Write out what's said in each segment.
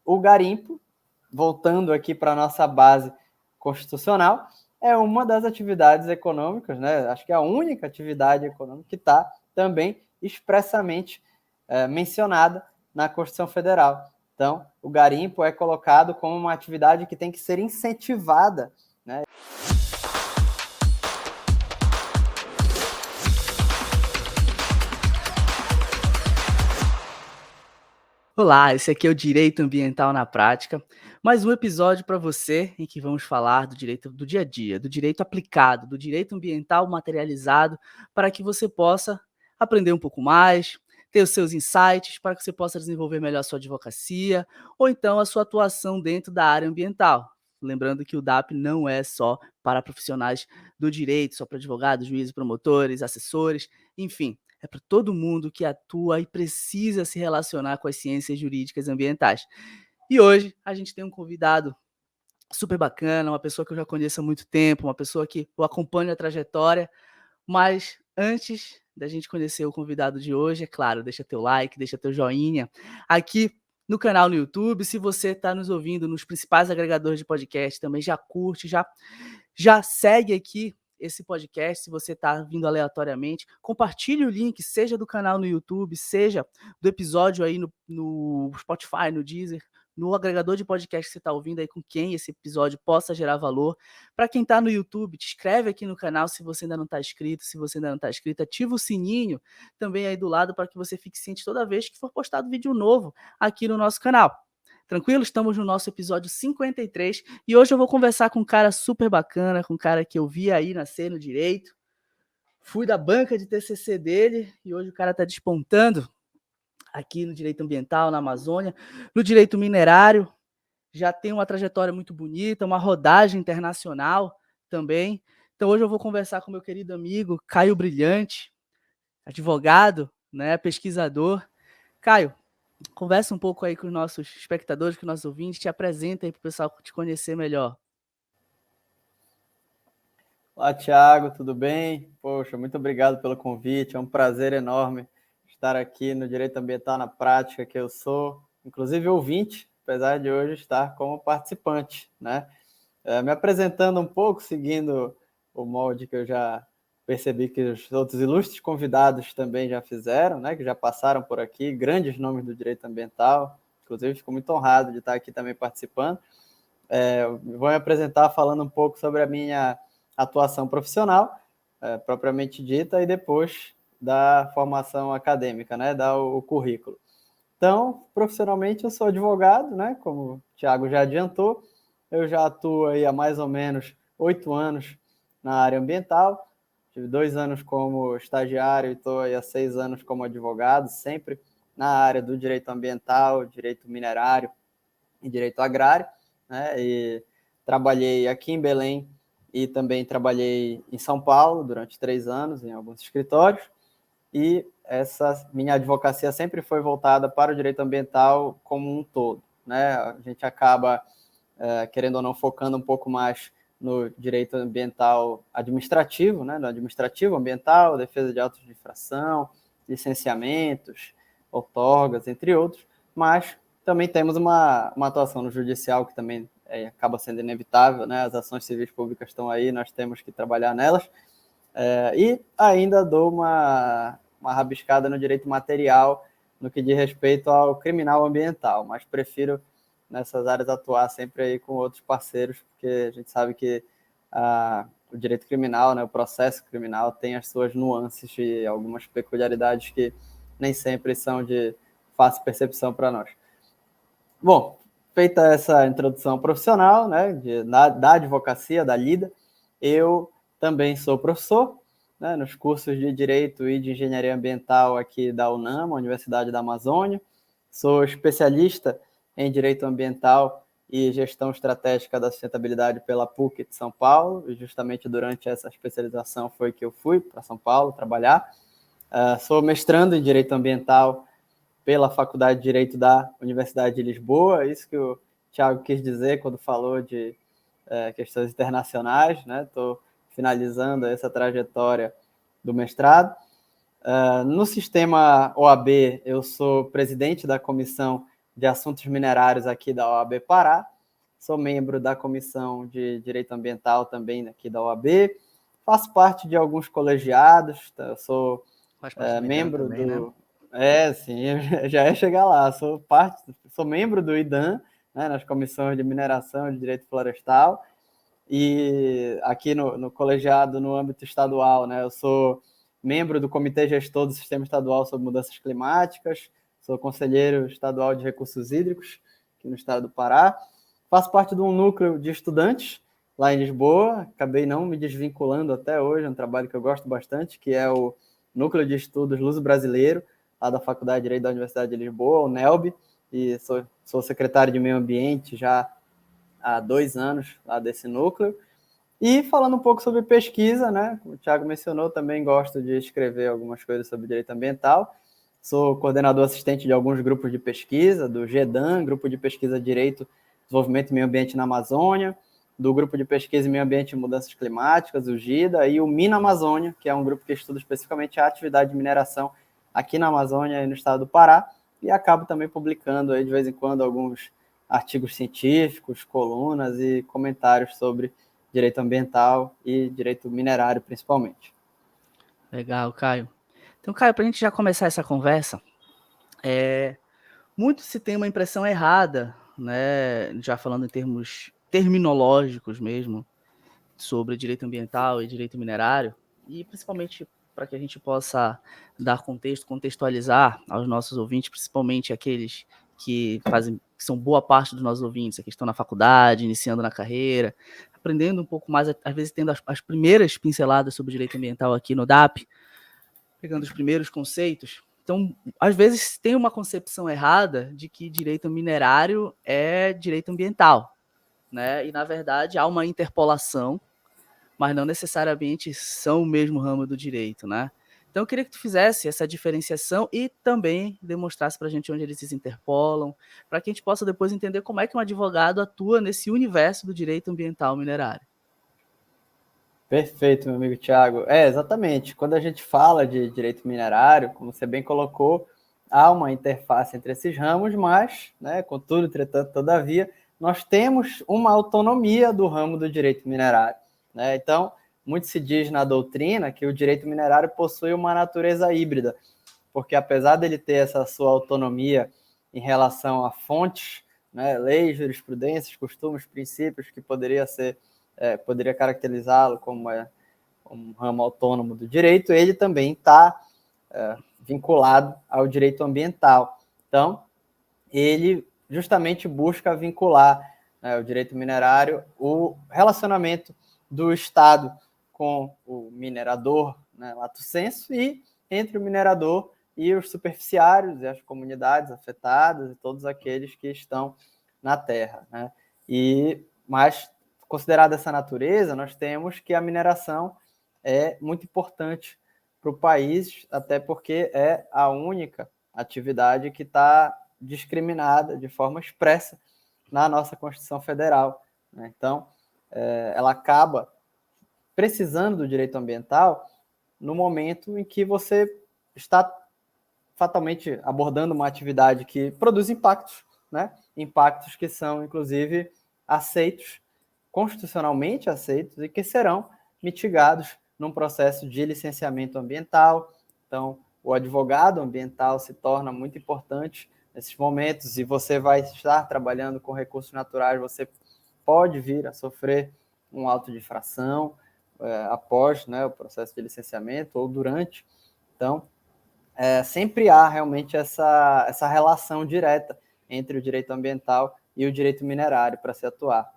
o garimpo, voltando aqui para a nossa base constitucional, é uma das atividades econômicas, né? Acho que é a única atividade econômica que está também expressamente mencionada na Constituição Federal. Então, o garimpo é colocado como uma atividade que tem que ser incentivada, né? Olá, esse aqui é o Direito Ambiental na Prática, mais um episódio para você em que vamos falar do direito do dia a dia, do direito aplicado, do direito ambiental materializado, para que você possa aprender um pouco mais, ter os seus insights, para que você possa desenvolver melhor a sua advocacia ou então a sua atuação dentro da área ambiental. Lembrando que o DAP não é só para profissionais do direito, só para advogados, juízes, promotores, assessores, enfim. É para todo mundo que atua e precisa se relacionar com as ciências jurídicas ambientais. E hoje a gente tem um convidado super bacana, uma pessoa que eu já conheço há muito tempo, uma pessoa que eu acompanho a trajetória, mas antes da gente conhecer o convidado de hoje, é claro, deixa teu like, deixa teu joinha aqui no canal no YouTube. Se você está nos ouvindo nos principais agregadores de podcast, também já curte, já segue aqui esse podcast. Se você está vindo aleatoriamente, compartilhe o link, seja do canal no YouTube, seja do episódio aí no Spotify, no Deezer, no agregador de podcast que você está ouvindo aí, com quem esse episódio possa gerar valor. Para quem está no YouTube, te inscreve aqui no canal se você ainda não está inscrito. Se você ainda não está inscrito, ativa o sininho também aí do lado para que você fique ciente toda vez que for postado vídeo novo aqui no nosso canal. Tranquilo? Estamos no nosso episódio 53 e hoje eu vou conversar com um cara super bacana, com um cara que eu vi aí nascer no direito. Fui da banca de TCC dele e hoje o cara está despontando aqui no direito ambiental, na Amazônia, no direito minerário. Já tem uma trajetória muito bonita, uma rodagem internacional também. Então hoje eu vou conversar com meu querido amigo Caio Brilhante, advogado, né, pesquisador. Caio, conversa um pouco aí com os nossos espectadores, com os nossos ouvintes, te apresenta aí para o pessoal te conhecer melhor. Olá, Thiago, tudo bem? Poxa, muito obrigado pelo convite, é um prazer enorme estar aqui no Direito Ambiental na Prática, que eu sou, inclusive, ouvinte, apesar de hoje estar como participante, né? Me apresentando um pouco, seguindo o molde que eu já percebi que os outros ilustres convidados também já fizeram, né? Que já passaram por aqui, grandes nomes do direito ambiental, inclusive fico muito honrado de estar aqui também participando. Vou me apresentar falando um pouco sobre a minha atuação profissional, propriamente dita, e depois da formação acadêmica, né, dar o currículo. Então, profissionalmente, eu sou advogado, né, como o Thiago já adiantou, eu já atuo aí há mais ou menos 8 anos na área ambiental, tive 2 anos como estagiário e estou aí há 6 anos como advogado, sempre na área do direito ambiental, direito minerário e direito agrário, né, e trabalhei aqui em Belém e também trabalhei em São Paulo durante 3 anos, em alguns escritórios, e essa minha advocacia sempre foi voltada para o direito ambiental como um todo, né? A gente acaba, querendo ou não, focando um pouco mais no direito ambiental administrativo, né? No administrativo ambiental, defesa de autos de infração, licenciamentos, outorgas, entre outros, mas também temos uma atuação no judicial que também acaba sendo inevitável, né? As ações civis públicas estão aí, nós temos que trabalhar nelas. E ainda dou uma rabiscada no direito material no que diz respeito ao criminal ambiental, mas prefiro nessas áreas atuar sempre aí com outros parceiros, porque a gente sabe que o direito criminal, né, o processo criminal tem as suas nuances e algumas peculiaridades que nem sempre são de fácil percepção para nós. Bom, feita essa introdução profissional, né, da advocacia, da lida, eu também sou professor, né, nos cursos de Direito e de Engenharia Ambiental aqui da UNAMA, Universidade da Amazônia. Sou especialista em Direito Ambiental e Gestão Estratégica da Sustentabilidade pela PUC de São Paulo, e justamente durante essa especialização foi que eu fui para São Paulo trabalhar. Sou mestrando em Direito Ambiental pela Faculdade de Direito da Universidade de Lisboa, isso que o Thiago quis dizer quando falou de questões internacionais, né? Estou finalizando essa trajetória do mestrado. No sistema OAB, eu sou presidente da Comissão de Assuntos Minerários aqui da OAB Pará. Sou membro da Comissão de Direito Ambiental também aqui da OAB. Faço parte de alguns colegiados, sou membro também, do... Né? Sim, eu já ia chegar lá. Sou membro do IDAM, né, nas comissões de mineração e de direito florestal. E aqui no colegiado, no âmbito estadual, né, eu sou membro do Comitê Gestor do Sistema Estadual sobre Mudanças Climáticas, sou conselheiro estadual de recursos hídricos aqui no estado do Pará. Faço parte de um núcleo de estudantes lá em Lisboa, acabei não me desvinculando até hoje, é um trabalho que eu gosto bastante, que é o Núcleo de Estudos Luso-Brasileiro, lá da Faculdade de Direito da Universidade de Lisboa, o NELB, e sou secretário de Meio Ambiente já há 2 anos lá desse núcleo. E falando um pouco sobre pesquisa, né? Como o Thiago mencionou, também gosto de escrever algumas coisas sobre direito ambiental. Sou coordenador assistente de alguns grupos de pesquisa, do GEDAM, Grupo de Pesquisa Direito, Desenvolvimento e Meio Ambiente na Amazônia, do Grupo de Pesquisa em Meio Ambiente e Mudanças Climáticas, o GIDA, e o Mina Amazônia, que é um grupo que estuda especificamente a atividade de mineração aqui na Amazônia e no estado do Pará, e acabo também publicando aí de vez em quando alguns artigos científicos, colunas e comentários sobre direito ambiental e direito minerário, principalmente. Legal, Caio. Então, Caio, para a gente já começar essa conversa, muito se tem uma impressão errada, né, já falando em termos terminológicos mesmo, sobre direito ambiental e direito minerário, e principalmente para que a gente possa dar contextualizar aos nossos ouvintes, principalmente aqueles que são boa parte dos nossos ouvintes, que estão na faculdade, iniciando na carreira, aprendendo um pouco mais, às vezes tendo as primeiras pinceladas sobre direito ambiental aqui no DAP, pegando os primeiros conceitos. Então, às vezes tem uma concepção errada de que direito minerário é direito ambiental, né? E na verdade há uma interpolação, mas não necessariamente são o mesmo ramo do direito, né? Então eu queria que tu fizesse essa diferenciação e também demonstrasse para a gente onde eles se interpolam, para que a gente possa depois entender como é que um advogado atua nesse universo do direito ambiental minerário. Perfeito, meu amigo Thiago. Exatamente. Quando a gente fala de direito minerário, como você bem colocou, há uma interface entre esses ramos, mas, né, contudo, entretanto, todavia, nós temos uma autonomia do ramo do direito minerário, né? Então, muito se diz na doutrina que o direito minerário possui uma natureza híbrida, porque apesar dele ter essa sua autonomia em relação a fontes, né, leis, jurisprudências, costumes, princípios, que poderia caracterizá-lo como um ramo autônomo do direito, ele também está vinculado ao direito ambiental. Então, ele justamente busca vincular, né, o direito minerário, o relacionamento do Estado com o minerador, né, lato sensu, e entre o minerador e os superficiários e as comunidades afetadas e todos aqueles que estão na terra, né? Mas, considerada essa natureza, nós temos que a mineração é muito importante para o país, até porque é a única atividade que está discriminada de forma expressa na nossa Constituição Federal, né? Então, ela acaba precisando do direito ambiental no momento em que você está fatalmente abordando uma atividade que produz impactos, né? Impactos que são, inclusive, aceitos, constitucionalmente aceitos, e que serão mitigados num processo de licenciamento ambiental. Então, o advogado ambiental se torna muito importante nesses momentos, e você vai estar trabalhando com recursos naturais, você pode vir a sofrer um auto de infração após, né, o processo de licenciamento ou durante. Então, sempre há realmente essa relação direta entre o direito ambiental e o direito minerário para se atuar.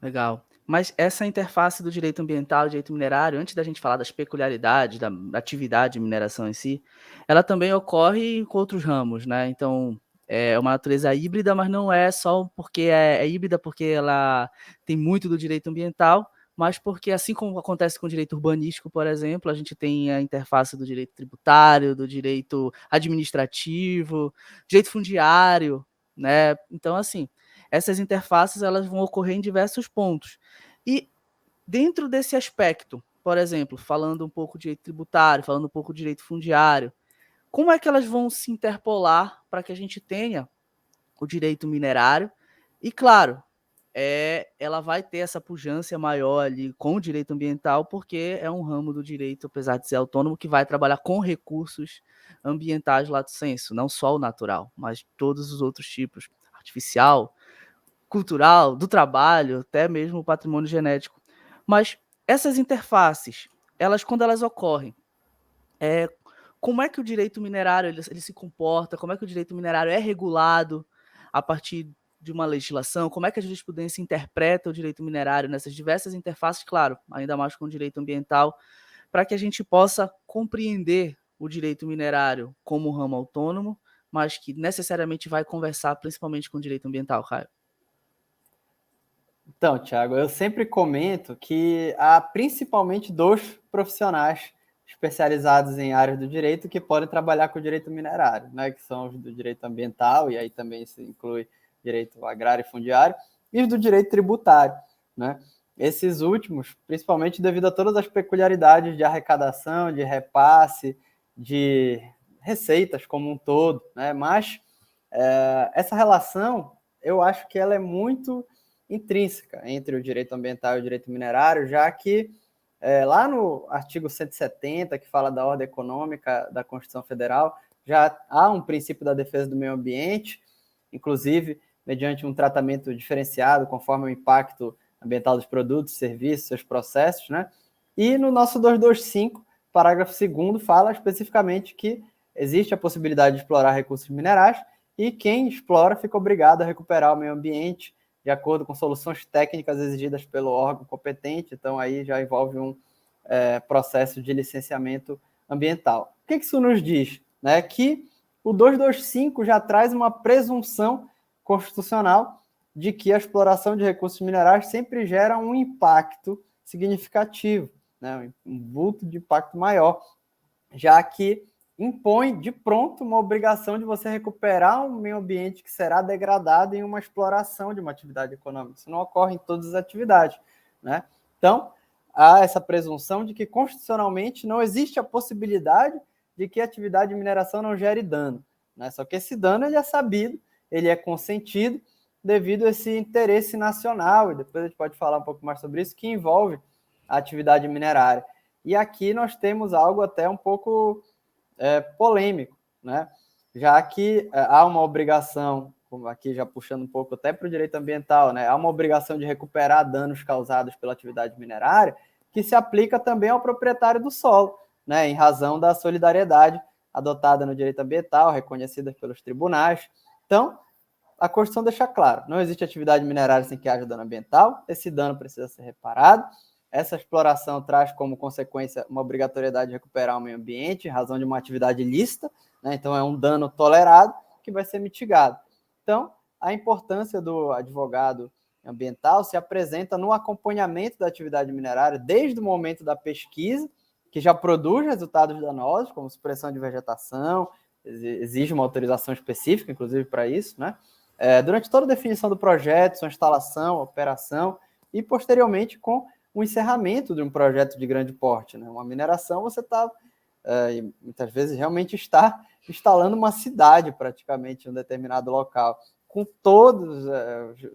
Legal. Mas essa interface do direito ambiental e direito minerário, antes da gente falar das peculiaridades da atividade de mineração em si, ela também ocorre com outros ramos, né? Então, é uma natureza híbrida, mas não é só porque é híbrida porque ela tem muito do direito ambiental, mas porque, assim como acontece com o direito urbanístico, por exemplo, a gente tem a interface do direito tributário, do direito administrativo, direito fundiário, né? Então, assim, essas interfaces elas vão ocorrer em diversos pontos. E dentro desse aspecto, por exemplo, falando um pouco de direito tributário, falando um pouco de direito fundiário, como é que elas vão se interpolar para que a gente tenha o direito minerário, e claro, ela vai ter essa pujança maior ali com o direito ambiental, porque é um ramo do direito, apesar de ser autônomo, que vai trabalhar com recursos ambientais lato sensu, não só o natural, mas todos os outros tipos, artificial, cultural, do trabalho, até mesmo o patrimônio genético. Mas essas interfaces, quando elas ocorrem, é, como é que o direito minerário ele se comporta? Como é que o direito minerário é regulado a partir de uma legislação? Como é que a jurisprudência interpreta o direito minerário nessas diversas interfaces? Claro, ainda mais com o direito ambiental, para que a gente possa compreender o direito minerário como um ramo autônomo, mas que necessariamente vai conversar principalmente com o direito ambiental, Caio. Então, Thiago, eu sempre comento que há principalmente dois profissionais especializados em áreas do direito que podem trabalhar com o direito minerário, né, que são os do direito ambiental, e aí também se inclui direito agrário e fundiário, e os do direito tributário, né? Esses últimos, principalmente devido a todas as peculiaridades de arrecadação, de repasse, de receitas como um todo, né? Mas essa relação, eu acho que ela é muito intrínseca entre o direito ambiental e o direito minerário, já que lá no artigo 170, que fala da ordem econômica da Constituição Federal, já há um princípio da defesa do meio ambiente, inclusive mediante um tratamento diferenciado conforme o impacto ambiental dos produtos, serviços, seus processos, né? E no nosso 225, parágrafo 2º, fala especificamente que existe a possibilidade de explorar recursos minerais e quem explora fica obrigado a recuperar o meio ambiente de acordo com soluções técnicas exigidas pelo órgão competente, então aí já envolve um processo de licenciamento ambiental. O que isso nos diz? Né? Que o 225 já traz uma presunção constitucional de que a exploração de recursos minerais sempre gera um impacto significativo, né? Um vulto de impacto maior, já que impõe de pronto uma obrigação de você recuperar um meio ambiente que será degradado em uma exploração de uma atividade econômica. Isso não ocorre em todas as atividades, né? Então, há essa presunção de que constitucionalmente não existe a possibilidade de que a atividade de mineração não gere dano, né? Só que esse dano ele é sabido, ele é consentido devido a esse interesse nacional, e depois a gente pode falar um pouco mais sobre isso, que envolve a atividade minerária. E aqui nós temos algo até um pouco polêmico, né? Já que há uma obrigação, como aqui já puxando um pouco até para o direito ambiental, né? Há uma obrigação de recuperar danos causados pela atividade minerária que se aplica também ao proprietário do solo, né? Em razão da solidariedade adotada no direito ambiental, reconhecida pelos tribunais. Então, a Constituição deixa claro, não existe atividade minerária sem que haja dano ambiental, esse dano precisa ser reparado, essa exploração traz como consequência uma obrigatoriedade de recuperar o meio ambiente em razão de uma atividade ilícita, né? Então é um dano tolerado que vai ser mitigado. Então, a importância do advogado ambiental se apresenta no acompanhamento da atividade minerária desde o momento da pesquisa, que já produz resultados danosos, como supressão de vegetação, exige uma autorização específica, inclusive, para isso, né? Durante toda a definição do projeto, sua instalação, operação, e posteriormente com o encerramento de um projeto de grande porte, né? Uma mineração, você está, muitas vezes, realmente está instalando uma cidade, praticamente, em um determinado local, com todos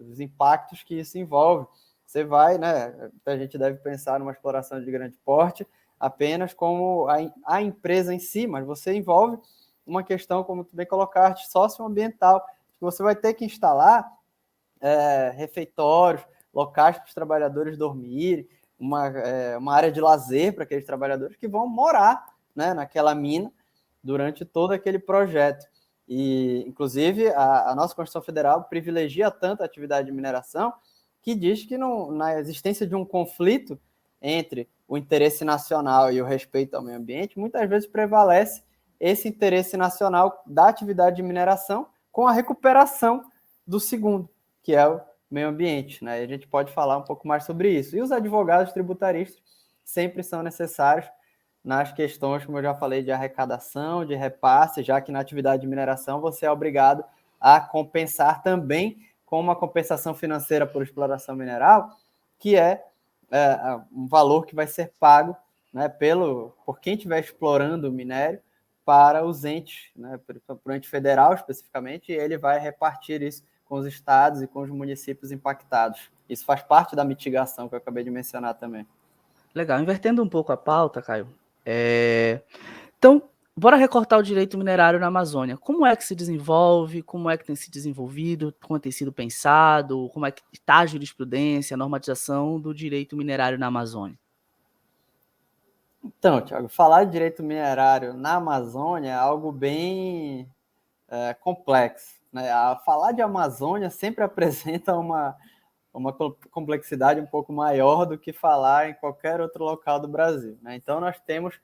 os impactos que isso envolve. Você vai, né? A gente deve pensar numa exploração de grande porte apenas como a empresa em si, mas você envolve uma questão, como tu bem colocaste, socioambiental, que você vai ter que instalar refeitórios, locais para os trabalhadores dormirem, uma área de lazer para aqueles trabalhadores que vão morar, né, naquela mina durante todo aquele projeto. E, inclusive, a nossa Constituição Federal privilegia tanto a atividade de mineração que diz que na existência de um conflito entre o interesse nacional e o respeito ao meio ambiente, muitas vezes prevalece esse interesse nacional da atividade de mineração com a recuperação do segundo, que é o meio ambiente, né? E a gente pode falar um pouco mais sobre isso. E os advogados tributaristas sempre são necessários nas questões, como eu já falei, de arrecadação, de repasse, já que na atividade de mineração você é obrigado a compensar também com uma compensação financeira por exploração mineral, que é um valor que vai ser pago, né, por quem estiver explorando o minério para os entes, né, para o ente federal especificamente, e ele vai repartir isso com os estados e com os municípios impactados. Isso faz parte da mitigação que eu acabei de mencionar também. Legal. Invertendo um pouco a pauta, Caio. Então, bora recortar o direito minerário na Amazônia. Como é que se desenvolve? Como é que tem se desenvolvido? Como tem sido pensado? Como é que está a jurisprudência, a normatização do direito minerário na Amazônia? Então, Thiago, falar de direito minerário na Amazônia é algo bem complexo, né? Falar de Amazônia sempre apresenta uma complexidade um pouco maior do que falar em qualquer outro local do Brasil, né? Então, nós temos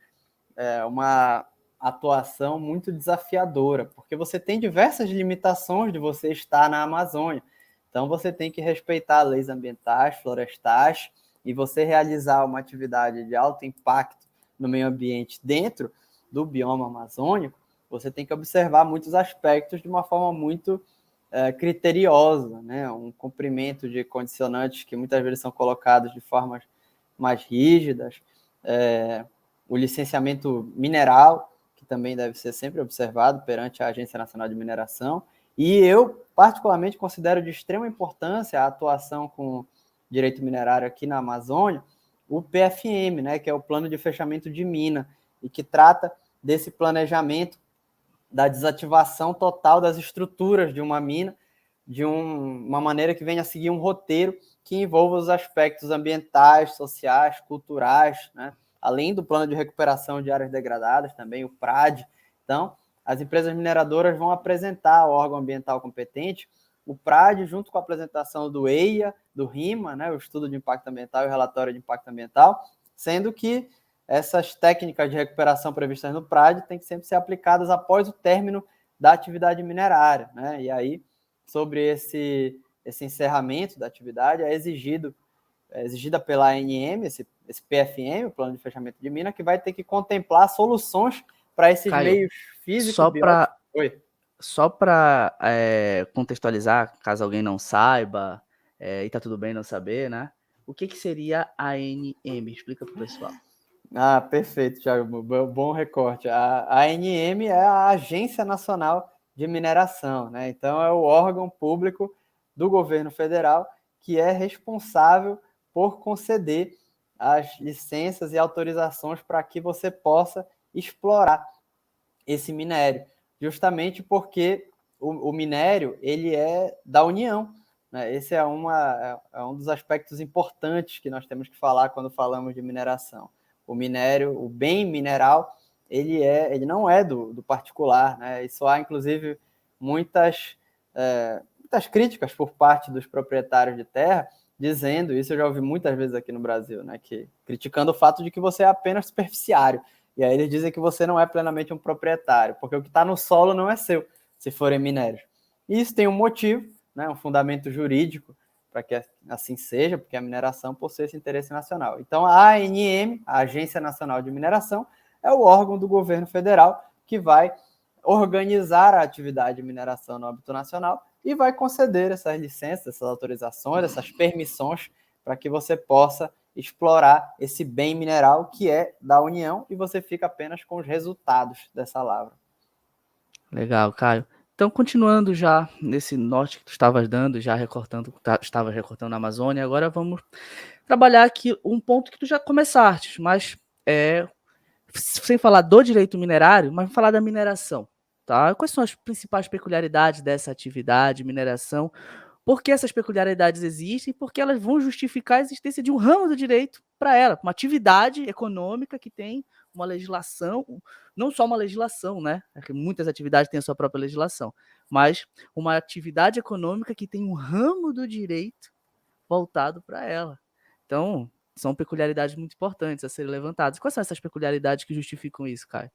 uma atuação muito desafiadora, porque você tem diversas limitações de você estar na Amazônia. Então, você tem que respeitar leis ambientais, florestais, e você realizar uma atividade de alto impacto no meio ambiente dentro do bioma amazônico, você tem que observar muitos aspectos de uma forma muito criteriosa, né? Um cumprimento de condicionantes que muitas vezes são colocados de formas mais rígidas, o licenciamento mineral, que também deve ser sempre observado perante a Agência Nacional de Mineração, e eu particularmente considero de extrema importância a atuação com direito minerário aqui na Amazônia, o PFM, né, que é o Plano de Fechamento de Mina, e que trata desse planejamento da desativação total das estruturas de uma mina, de uma maneira que venha a seguir um roteiro que envolva os aspectos ambientais, sociais, culturais, né? Além do plano de recuperação de áreas degradadas, também o PRAD. Então, as empresas mineradoras vão apresentar ao órgão ambiental competente o PRAD, junto com a apresentação do EIA, do RIMA, né, o Estudo de Impacto Ambiental e o Relatório de Impacto Ambiental, sendo que essas técnicas de recuperação previstas no PRAD têm que sempre ser aplicadas após o término da atividade minerária, né? E aí, sobre esse encerramento da atividade, é exigida pela ANM, esse PFM, o Plano de Fechamento de Mina, que vai ter que contemplar soluções para esses Caio, meios físicos, biológicos. Oi. Só para contextualizar, caso alguém não saiba, e tá tudo bem não saber, né? O que seria a ANM? Explica para o pessoal. Ah, perfeito, Thiago. Bom recorte. A ANM é a Agência Nacional de Mineração, né? Então, é o órgão público do governo federal que é responsável por conceder as licenças e autorizações para que você possa explorar esse minério, justamente porque o minério ele é da União, né? Esse é um dos aspectos importantes que nós temos que falar quando falamos de mineração. O minério, o bem mineral, ele não é do particular, né? Isso há, inclusive, muitas críticas por parte dos proprietários de terra, dizendo, isso eu já ouvi muitas vezes aqui no Brasil, né? Criticando o fato de que você é apenas superficiário. E aí eles dizem que você não é plenamente um proprietário, porque o que está no solo não é seu, se forem minérios. E isso tem um motivo, né, um fundamento jurídico para que assim seja, porque a mineração possui esse interesse nacional. Então, a ANM, a Agência Nacional de Mineração, é o órgão do governo federal que vai organizar a atividade de mineração no âmbito nacional e vai conceder essas licenças, essas autorizações, essas permissões para que você possa explorar esse bem mineral que é da União e você fica apenas com os resultados dessa lavra. Legal, Caio. Então, continuando já nesse norte que tu estavas dando, já recortando, estavas recortando na Amazônia, agora vamos trabalhar aqui um ponto que tu já começaste, mas sem falar do direito minerário, mas falar da mineração, tá? Quais são as principais peculiaridades dessa atividade, mineração? Por que essas peculiaridades existem? Porque elas vão justificar a existência de um ramo do direito para ela, uma atividade econômica que tem uma legislação, não só uma legislação, né? Muitas atividades têm a sua própria legislação, mas uma atividade econômica que tem um ramo do direito voltado para ela. Então, são peculiaridades muito importantes a serem levantadas. Quais são essas peculiaridades que justificam isso, Caio?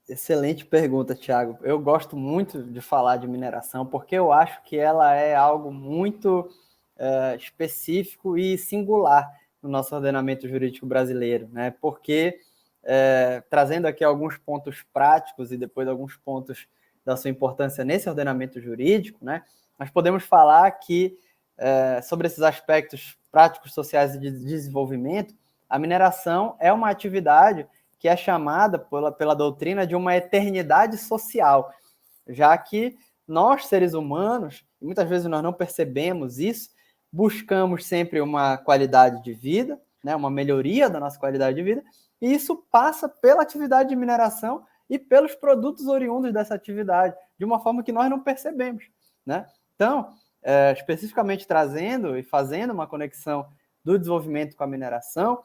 Excelente pergunta, Thiago. Eu gosto muito de falar de mineração porque eu acho que ela é algo muito específico e singular no nosso ordenamento jurídico brasileiro, né? Porque, trazendo aqui alguns pontos práticos e depois alguns pontos da sua importância nesse ordenamento jurídico, né? Nós podemos falar que, sobre esses aspectos práticos, sociais e de desenvolvimento, a mineração é uma atividade que é chamada pela doutrina de uma eternidade social, já que nós, seres humanos, muitas vezes nós não percebemos isso, buscamos sempre uma qualidade de vida, né, uma melhoria da nossa qualidade de vida, e isso passa pela atividade de mineração e pelos produtos oriundos dessa atividade, de uma forma que nós não percebemos, né? Então, especificamente trazendo e fazendo uma conexão do desenvolvimento com a mineração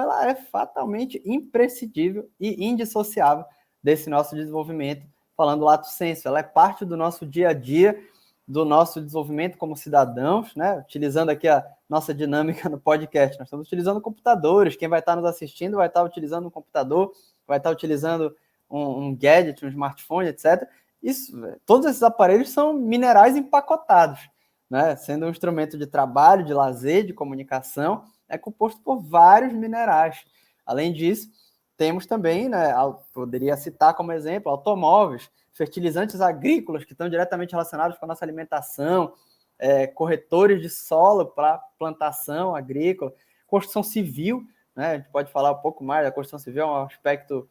ela é fatalmente imprescindível e indissociável desse nosso desenvolvimento, falando lato sensu, ela é parte do nosso dia a dia, do nosso desenvolvimento como cidadãos, né? Utilizando aqui a nossa dinâmica no podcast, nós estamos utilizando computadores, quem vai estar nos assistindo vai estar utilizando um computador, vai estar utilizando um gadget, um smartphone, etc. Todos esses aparelhos são minerais empacotados, né? Sendo um instrumento de trabalho, de lazer, de comunicação, é composto por vários minerais. Além disso, temos também, né, poderia citar como exemplo, automóveis, fertilizantes agrícolas que estão diretamente relacionados com a nossa alimentação, corretores de solo para plantação agrícola, construção civil, né, a gente pode falar um pouco mais da construção civil, é um aspecto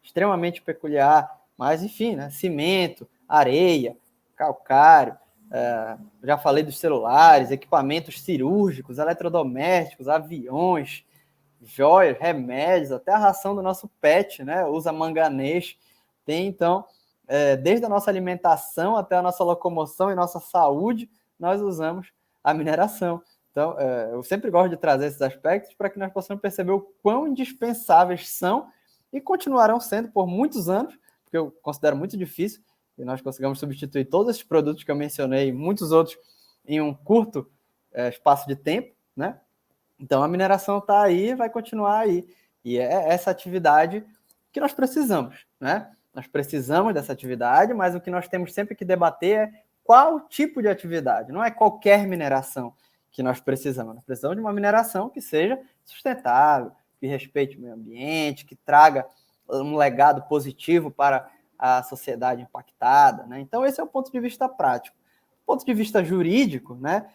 extremamente peculiar, mas enfim, né, cimento, areia, calcário, já falei dos celulares, equipamentos cirúrgicos, eletrodomésticos, aviões, joias, remédios, até a ração do nosso pet, né? Usa manganês. Tem, então, desde a nossa alimentação até a nossa locomoção e nossa saúde, nós usamos a mineração. Então, eu sempre gosto de trazer esses aspectos para que nós possamos perceber o quão indispensáveis são e continuarão sendo por muitos anos, porque eu considero muito difícil e nós conseguimos substituir todos esses produtos que eu mencionei e muitos outros em um curto espaço de tempo, né? Então, a mineração está aí e vai continuar aí. E é essa atividade que nós precisamos, né? Nós precisamos dessa atividade, mas o que nós temos sempre que debater é qual tipo de atividade. Não é qualquer mineração que nós precisamos. Nós precisamos de uma mineração que seja sustentável, que respeite o meio ambiente, que traga um legado positivo para a sociedade impactada, né? Então, esse é o ponto de vista prático. Do ponto de vista jurídico, né?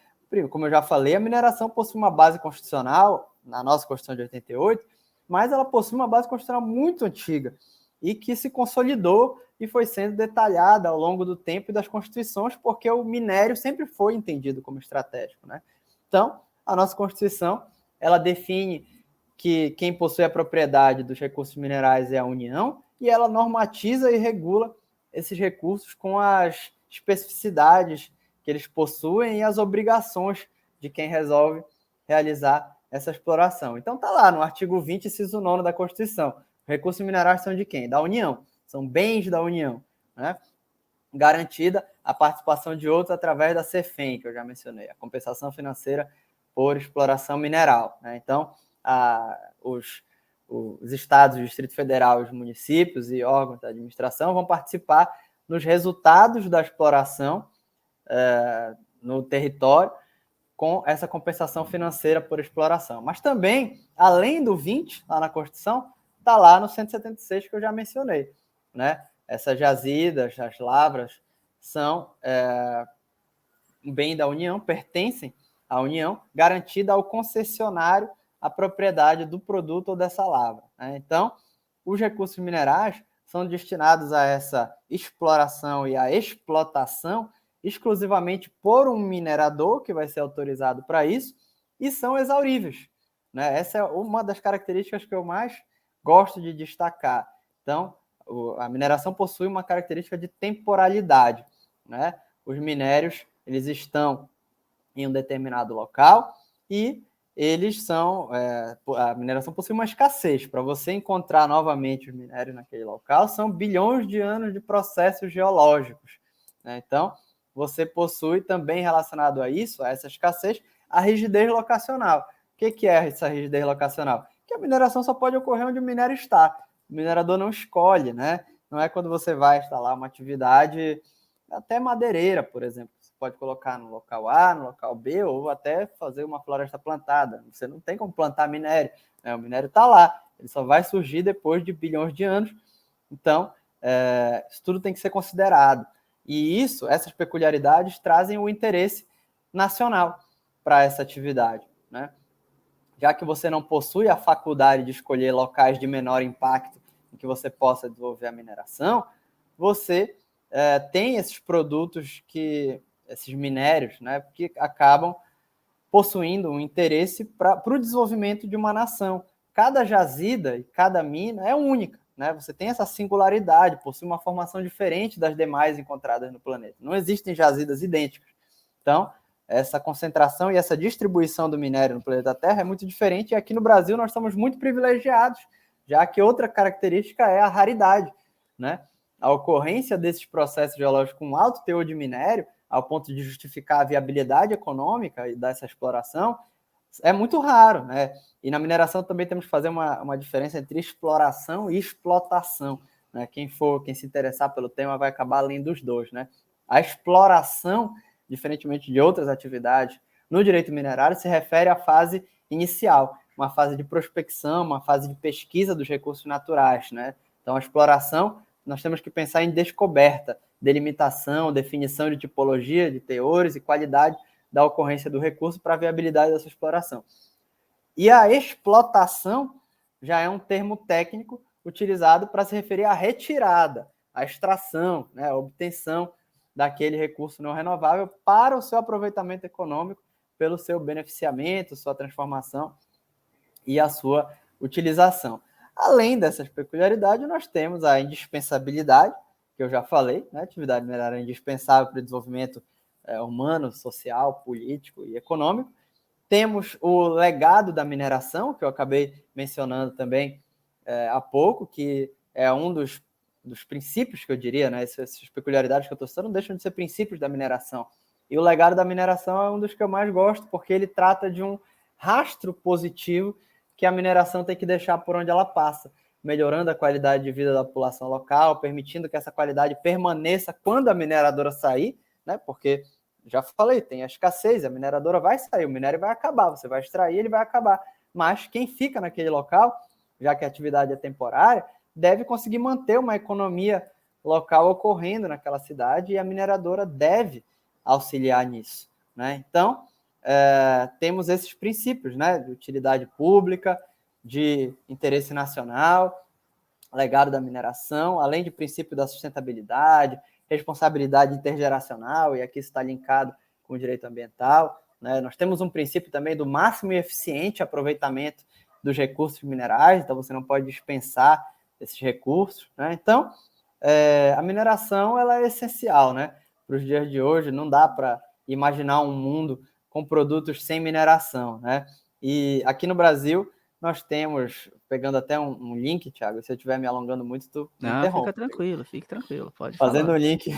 Como eu já falei, a mineração possui uma base constitucional, na nossa Constituição de 88, mas ela possui uma base constitucional muito antiga e que se consolidou e foi sendo detalhada ao longo do tempo e das constituições, porque o minério sempre foi entendido como estratégico, né? Então, a nossa Constituição, ela define que quem possui a propriedade dos recursos minerais é a União, e ela normatiza e regula esses recursos com as especificidades que eles possuem e as obrigações de quem resolve realizar essa exploração. Então está lá no artigo 20, inciso 9 da Constituição. Os recursos minerais são de quem? Da União. São bens da União, né? Garantida a participação de outros através da CEFEM, que eu já mencionei, a compensação financeira por exploração mineral, né? Então, os estados, o Distrito Federal, os municípios e órgãos da administração vão participar nos resultados da exploração no território com essa compensação financeira por exploração. Mas também, além do 20, lá na Constituição, está lá no 176 que eu já mencionei, né? Essas jazidas, as lavras, são um bem da União, pertencem à União, garantida ao concessionário a propriedade do produto ou dessa lavra, né? Então, os recursos minerais são destinados a essa exploração e a explotação exclusivamente por um minerador que vai ser autorizado para isso e são exauríveis, né? Essa é uma das características que eu mais gosto de destacar. Então, a mineração possui uma característica de temporalidade, né? Os minérios, eles estão em um determinado local e a mineração possui uma escassez. Para você encontrar novamente os minérios naquele local, são bilhões de anos de processos geológicos, né? Então, você possui também relacionado a isso, a essa escassez, a rigidez locacional. O que é essa rigidez locacional? Que a mineração só pode ocorrer onde o minério está. O minerador não escolhe, né? Não é quando você vai instalar uma atividade, até madeireira, por exemplo. Você pode colocar no local A, no local B, ou até fazer uma floresta plantada. Você não tem como plantar minério, né? O minério está lá. Ele só vai surgir depois de bilhões de anos. Então, isso tudo tem que ser considerado. E essas peculiaridades trazem o interesse nacional para essa atividade, né? já que você não possui a faculdade de escolher locais de menor impacto em que você possa desenvolver a mineração, você tem esses produtos, esses minérios, né, que acabam possuindo um interesse para o desenvolvimento de uma nação. Cada jazida e cada mina é única, né? Você tem essa singularidade, possui uma formação diferente das demais encontradas no planeta. Não existem jazidas idênticas. Então, essa concentração e essa distribuição do minério no planeta Terra é muito diferente, e aqui no Brasil nós estamos muito privilegiados, já que outra característica é a raridade, né? A ocorrência desses processos geológicos com alto teor de minério, ao ponto de justificar a viabilidade econômica e dessa exploração, é muito raro, né? E na mineração também temos que fazer uma diferença entre exploração e explotação, né? Quem se interessar pelo tema vai acabar além dos dois, né? A exploração, diferentemente de outras atividades no direito minerário, se refere à fase inicial, uma fase de prospecção, uma fase de pesquisa dos recursos naturais, né? Então, a exploração, nós temos que pensar em descoberta, delimitação, definição de tipologia, de teores e qualidade da ocorrência do recurso para a viabilidade dessa exploração. E a explotação já é um termo técnico utilizado para se referir à retirada, à extração, né, à obtenção daquele recurso não renovável para o seu aproveitamento econômico, pelo seu beneficiamento, sua transformação e a sua utilização. Além dessas peculiaridades, nós temos a indispensabilidade, que eu já falei, né? Atividade minerária é indispensável para o desenvolvimento humano, social, político e econômico. Temos o legado da mineração, que eu acabei mencionando também há pouco, que é um dos princípios que eu diria, né? Essas peculiaridades que eu estou citando não deixam de ser princípios da mineração. E o legado da mineração é um dos que eu mais gosto, porque ele trata de um rastro positivo que a mineração tem que deixar por onde ela passa, melhorando a qualidade de vida da população local, permitindo que essa qualidade permaneça quando a mineradora sair, né? Porque, já falei, tem a escassez, a mineradora vai sair, o minério vai acabar, você vai extrair, ele vai acabar. Mas quem fica naquele local, já que a atividade é temporária, deve conseguir manter uma economia local ocorrendo naquela cidade, e a mineradora deve auxiliar nisso, né? Então, temos esses princípios, né, de utilidade pública, de interesse nacional, legado da mineração, além de princípio da sustentabilidade, responsabilidade intergeracional, e aqui está linkado com o direito ambiental, né? Nós temos um princípio também do máximo e eficiente aproveitamento dos recursos minerais, então você não pode dispensar esses recursos, né? Então, a mineração ela é essencial, né, para os dias de hoje. Não dá para imaginar um mundo com produtos sem mineração, né? E aqui no Brasil nós temos, pegando até um link, Thiago, se eu estiver me alongando muito, tu me Não, interrompe. fique tranquilo, pode Fazendo falar. um link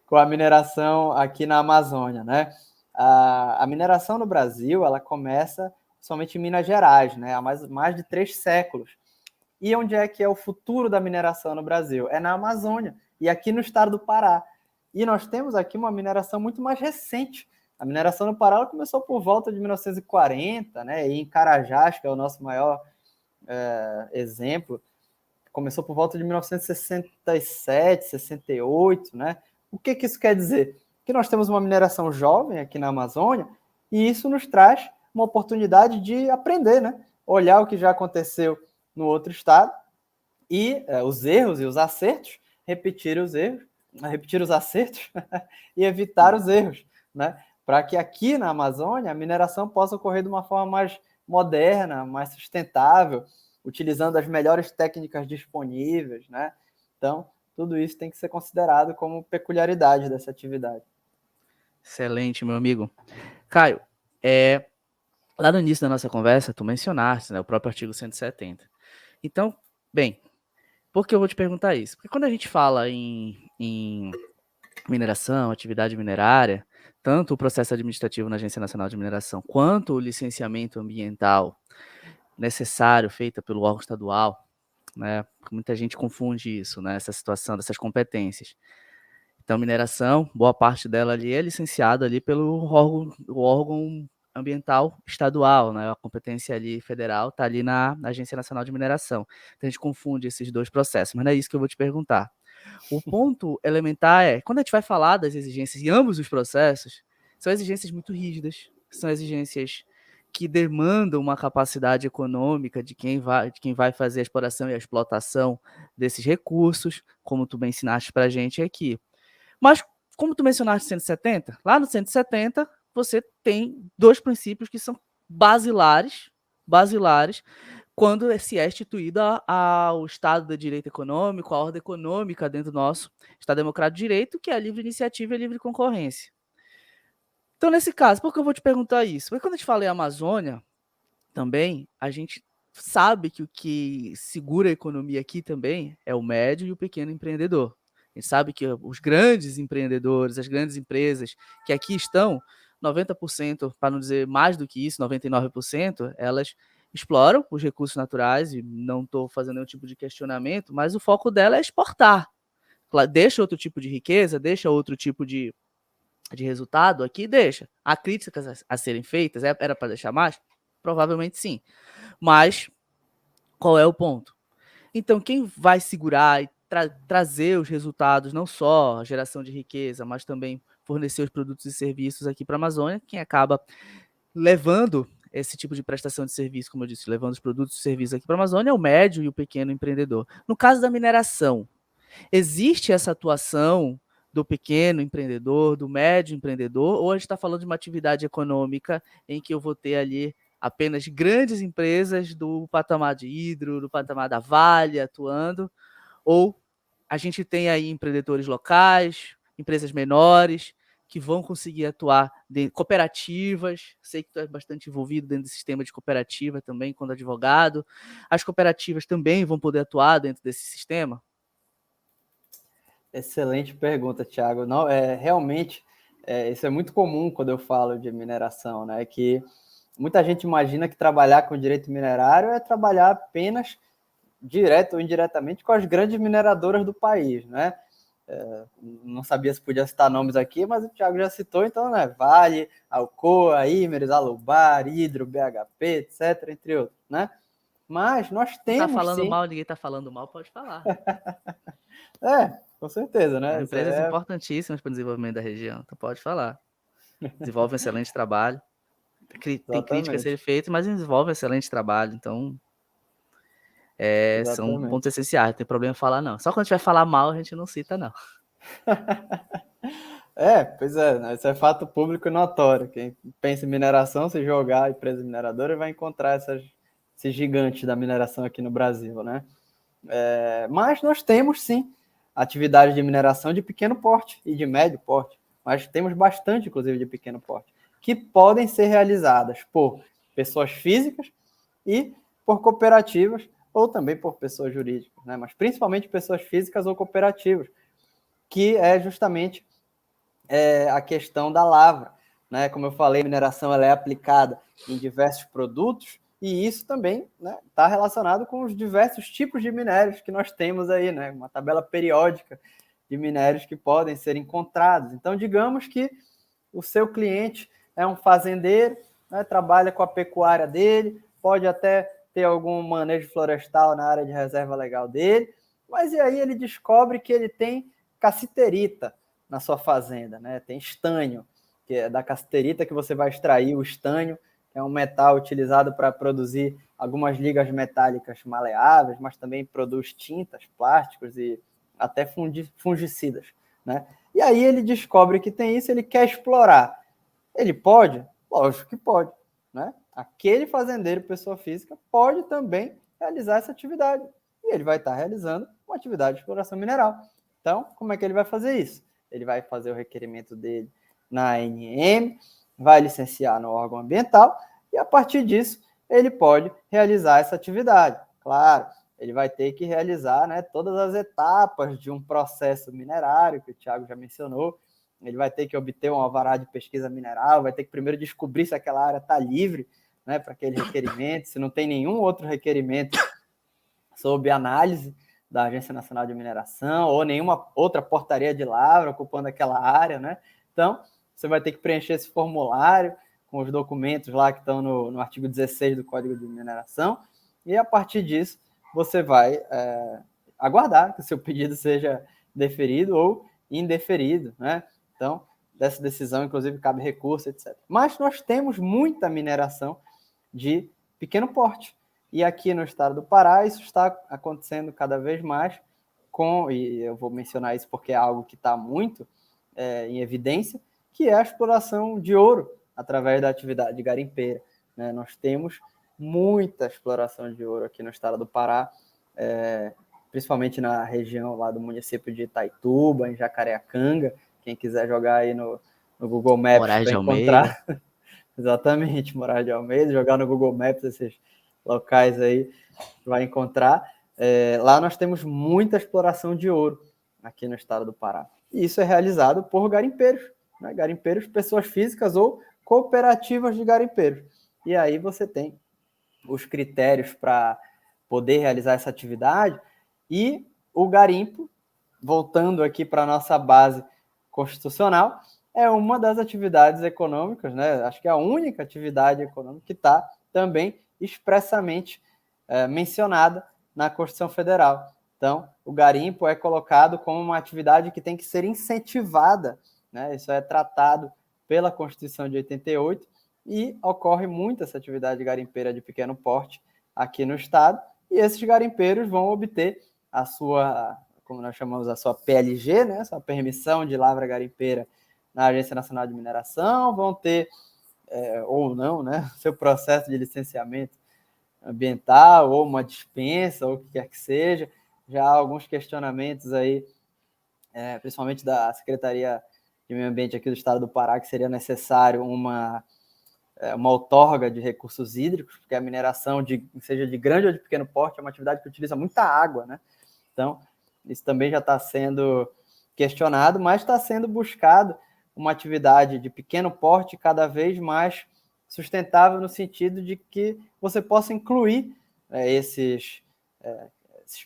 com a mineração aqui na Amazônia, né? A mineração no Brasil, ela começa somente em Minas Gerais, né? Há mais de 3 séculos. E onde é que é o futuro da mineração no Brasil? É na Amazônia e aqui no estado do Pará. E nós temos aqui uma mineração muito mais recente. A mineração no Pará ela começou por volta de 1940, né? E em Carajás, que é o nosso maior exemplo, começou por volta de 1967, 68, né? O que isso quer dizer? Que nós temos uma mineração jovem aqui na Amazônia, e isso nos traz uma oportunidade de aprender, né? Olhar o que já aconteceu no outro estado e os erros e os acertos, repetir os acertos e evitar os erros, né? Para que aqui na Amazônia a mineração possa ocorrer de uma forma mais moderna, mais sustentável, utilizando as melhores técnicas disponíveis, né? Então, tudo isso tem que ser considerado como peculiaridade dessa atividade. Excelente, meu amigo. Caio, lá no início da nossa conversa, tu mencionaste, né, o próprio artigo 170. Então, bem, por que eu vou te perguntar isso? Porque quando a gente fala em mineração, atividade minerária, tanto o processo administrativo na Agência Nacional de Mineração, quanto o licenciamento ambiental necessário feito pelo órgão estadual, né? Muita gente confunde isso, né? Essa situação dessas competências. Então, mineração, boa parte dela ali é licenciada ali pelo órgão ambiental estadual, né? A competência ali federal está ali na Agência Nacional de Mineração. Então, a gente confunde esses dois processos, mas não é isso que eu vou te perguntar. O ponto elementar é, quando a gente vai falar das exigências em ambos os processos, são exigências muito rígidas, são exigências que demandam uma capacidade econômica de quem vai fazer a exploração e a explotação desses recursos, como tu bem ensinaste para a gente aqui. Mas, como tu mencionaste 170, lá no 170 você tem 2 princípios que são basilares, quando se é instituído ao Estado de Direito Econômico, a ordem econômica dentro do nosso Estado Democrático de Direito, que é a livre iniciativa e a livre concorrência. Então, nesse caso, por que eu vou te perguntar isso? Porque quando a gente fala em Amazônia, também, a gente sabe que o que segura a economia aqui também é o médio e o pequeno empreendedor. A gente sabe que os grandes empreendedores, as grandes empresas que aqui estão, 90%, para não dizer mais do que isso, 99%, elas exploram os recursos naturais, e não estou fazendo nenhum tipo de questionamento, mas o foco dela é exportar. Deixa outro tipo de riqueza, deixa outro tipo de resultado aqui, deixa. Há críticas a serem feitas, era para deixar mais? Provavelmente sim. Mas qual é o ponto? Então, quem vai segurar e trazer os resultados, não só a geração de riqueza, mas também fornecer os produtos e serviços aqui para a Amazônia, quem acaba levando esse tipo de prestação de serviço, como eu disse, levando os produtos e serviços aqui para a Amazônia, é o médio e o pequeno empreendedor. No caso da mineração, existe essa atuação do pequeno empreendedor, do médio empreendedor, ou a gente está falando de uma atividade econômica em que eu vou ter ali apenas grandes empresas do patamar de Hidro, do patamar da Vale atuando, ou a gente tem aí empreendedores locais, empresas menores, que vão conseguir atuar em cooperativas. Sei que tu é bastante envolvido dentro do sistema de cooperativa também, quando advogado. As cooperativas também vão poder atuar dentro desse sistema? Excelente pergunta, Thiago. Não, realmente, isso é muito comum quando eu falo de mineração, né? Que muita gente imagina que trabalhar com direito minerário é trabalhar apenas direto ou indiretamente com as grandes mineradoras do país, né? Não sabia se podia citar nomes aqui, mas o Thiago já citou, então, né? Vale, Alcoa, Imerys, Alubar, Hidro, BHP, etc., entre outros, né? Mas nós Tá temos, falando sim. mal, ninguém tá falando mal, pode falar. Com certeza, né? São empresas importantíssimas para o desenvolvimento da região, então pode falar. Desenvolve um excelente trabalho. Tem críticas a ser feitas, mas desenvolve um excelente trabalho, então são pontos essenciais, não tem problema falar não. Só quando a gente vai falar mal, a gente não cita não. Pois é, né? Isso é fato público e notório. Quem pensa em mineração, se jogar a empresa mineradora, vai encontrar esses gigantes da mineração aqui no Brasil, né? Mas nós temos, sim, atividades de mineração de pequeno porte e de médio porte, mas temos bastante, inclusive, de pequeno porte, que podem ser realizadas por pessoas físicas e por cooperativas, ou também por pessoas jurídicas, né? Mas principalmente pessoas físicas ou cooperativas, que é justamente a questão da lavra, né? Como eu falei, a mineração ela é aplicada em diversos produtos, e isso também está relacionado com os diversos tipos de minérios que nós temos aí, né? Uma tabela periódica de minérios que podem ser encontrados. Então, digamos que o seu cliente é um fazendeiro, né? Trabalha com a pecuária dele, pode até ter algum manejo florestal na área de reserva legal dele, mas e aí ele descobre que ele tem cassiterita na sua fazenda, né? Tem estanho, que é da cassiterita que você vai extrair o estanho, que é um metal utilizado para produzir algumas ligas metálicas maleáveis, mas também produz tintas, plásticos e até fungicidas, né? E aí ele descobre que tem isso, ele quer explorar. Ele pode? Lógico que pode, né? Aquele fazendeiro, pessoa física, pode também realizar essa atividade. E ele vai estar realizando uma atividade de exploração mineral. Então, como é que ele vai fazer isso? Ele vai fazer o requerimento dele na ANM, vai licenciar no órgão ambiental e, a partir disso, ele pode realizar essa atividade. Claro, ele vai ter que realizar, né, todas as etapas de um processo minerário, que o Thiago já mencionou. Ele vai ter que obter um alvará de pesquisa mineral, vai ter que primeiro descobrir se aquela área está livre, né, para aquele requerimento, se não tem nenhum outro requerimento sob análise da Agência Nacional de Mineração, ou nenhuma outra portaria de lavra ocupando aquela área, né? Então, você vai ter que preencher esse formulário com os documentos lá que estão no artigo 16 do Código de Mineração, e a partir disso, você vai aguardar que o seu pedido seja deferido ou indeferido, né? Então, dessa decisão, inclusive, cabe recurso, etc. Mas nós temos muita mineração de pequeno porte. E aqui no estado do Pará, isso está acontecendo cada vez mais, e eu vou mencionar isso porque é algo que está muito em evidência, que é a exploração de ouro através da atividade garimpeira. Né? Nós temos muita exploração de ouro aqui no estado do Pará, principalmente na região lá do município de Itaituba, em Jacareacanga. Quem quiser jogar aí no Google Maps para encontrar. Exatamente, Moraes de Almeida, jogar no Google Maps esses locais aí, vai encontrar. Lá nós temos muita exploração de ouro aqui no estado do Pará. E isso é realizado por garimpeiros, né? Garimpeiros, pessoas físicas ou cooperativas de garimpeiros. E aí você tem os critérios para poder realizar essa atividade e o garimpo, voltando aqui para a nossa base constitucional, é uma das atividades econômicas, né? Acho que é a única atividade econômica que está também expressamente mencionada na Constituição Federal. Então, o garimpo é colocado como uma atividade que tem que ser incentivada, né? Isso é tratado pela Constituição de 88 e ocorre muito essa atividade garimpeira de pequeno porte aqui no estado, e esses garimpeiros vão obter a sua, como nós chamamos, a sua PLG, né? Sua permissão de lavra garimpeira na Agência Nacional de Mineração, vão ter, ou não, né? Seu processo de licenciamento ambiental, ou uma dispensa, ou o que quer que seja. Já há alguns questionamentos aí, principalmente da Secretaria de Meio Ambiente aqui do estado do Pará, que seria necessário uma outorga de recursos hídricos, porque a mineração, seja de grande ou de pequeno porte, é uma atividade que utiliza muita água, né? Então, isso também já está sendo questionado, mas está sendo buscado uma atividade de pequeno porte cada vez mais sustentável, no sentido de que você possa incluir esses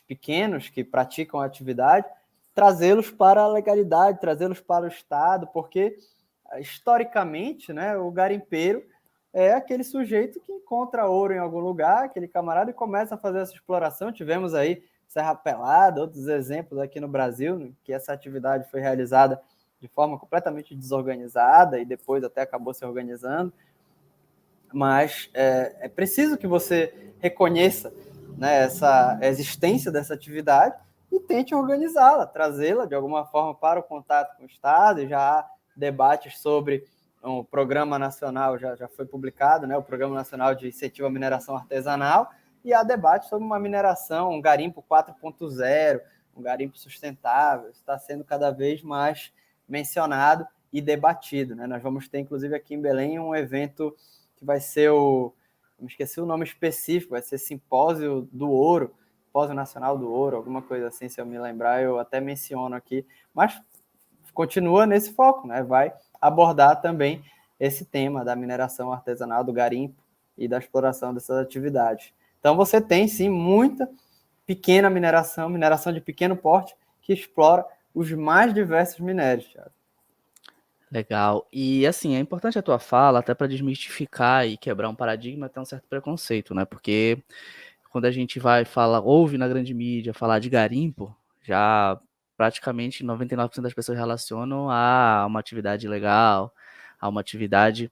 pequenos que praticam a atividade, trazê-los para a legalidade, trazê-los para o Estado, porque, historicamente, né, o garimpeiro é aquele sujeito que encontra ouro em algum lugar, aquele camarada, e começa a fazer essa exploração. Tivemos aí Serra Pelada, outros exemplos aqui no Brasil, que essa atividade foi realizada de forma completamente desorganizada e depois até acabou se organizando. Mas é preciso que você reconheça, né, essa existência dessa atividade e tente organizá-la, trazê-la de alguma forma para o contato com o Estado. E já há debates sobre o Programa Nacional, já foi publicado, né, o Programa Nacional de Incentivo à Mineração Artesanal, e há debate sobre uma mineração, um garimpo 4.0, um garimpo sustentável. Isso está sendo cada vez mais mencionado e debatido, né? Nós vamos ter, inclusive, aqui em Belém, um evento que vai ser me esqueci o nome específico, vai ser Simpósio do Ouro, Simpósio Nacional do Ouro, alguma coisa assim, se eu me lembrar, eu até menciono aqui, mas continua nesse foco, né? Vai abordar também esse tema da mineração artesanal, do garimpo e da exploração dessas atividades. Então você tem sim muita pequena mineração de pequeno porte, que explora os mais diversos minérios, Thiago. Legal. E assim, é importante a tua fala até para desmistificar e quebrar um paradigma, até um certo preconceito, né? Porque quando a gente vai falar, ouve na grande mídia falar de garimpo, já praticamente 99% das pessoas relacionam a uma atividade ilegal, a uma atividade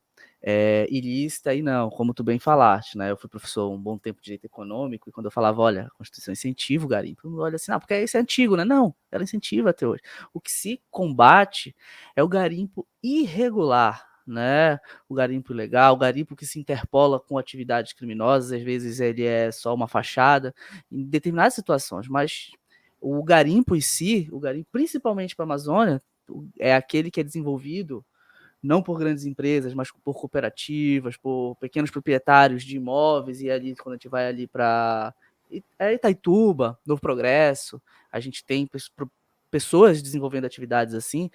ilícita, e não, como tu bem falaste, né? Eu fui professor um bom tempo de direito econômico, e quando eu falava, olha, a Constituição incentiva o garimpo, olha assim, porque isso é antigo, né? Não, ela incentiva até hoje. O que se combate é o garimpo irregular, né? O garimpo ilegal, o garimpo que se interpola com atividades criminosas, às vezes ele é só uma fachada, em determinadas situações, mas o garimpo em si, o garimpo principalmente para a Amazônia, é aquele que é desenvolvido não por grandes empresas, mas por cooperativas, por pequenos proprietários de imóveis, e ali, quando a gente vai ali para Itaituba, Novo Progresso, a gente tem pessoas desenvolvendo atividades assim,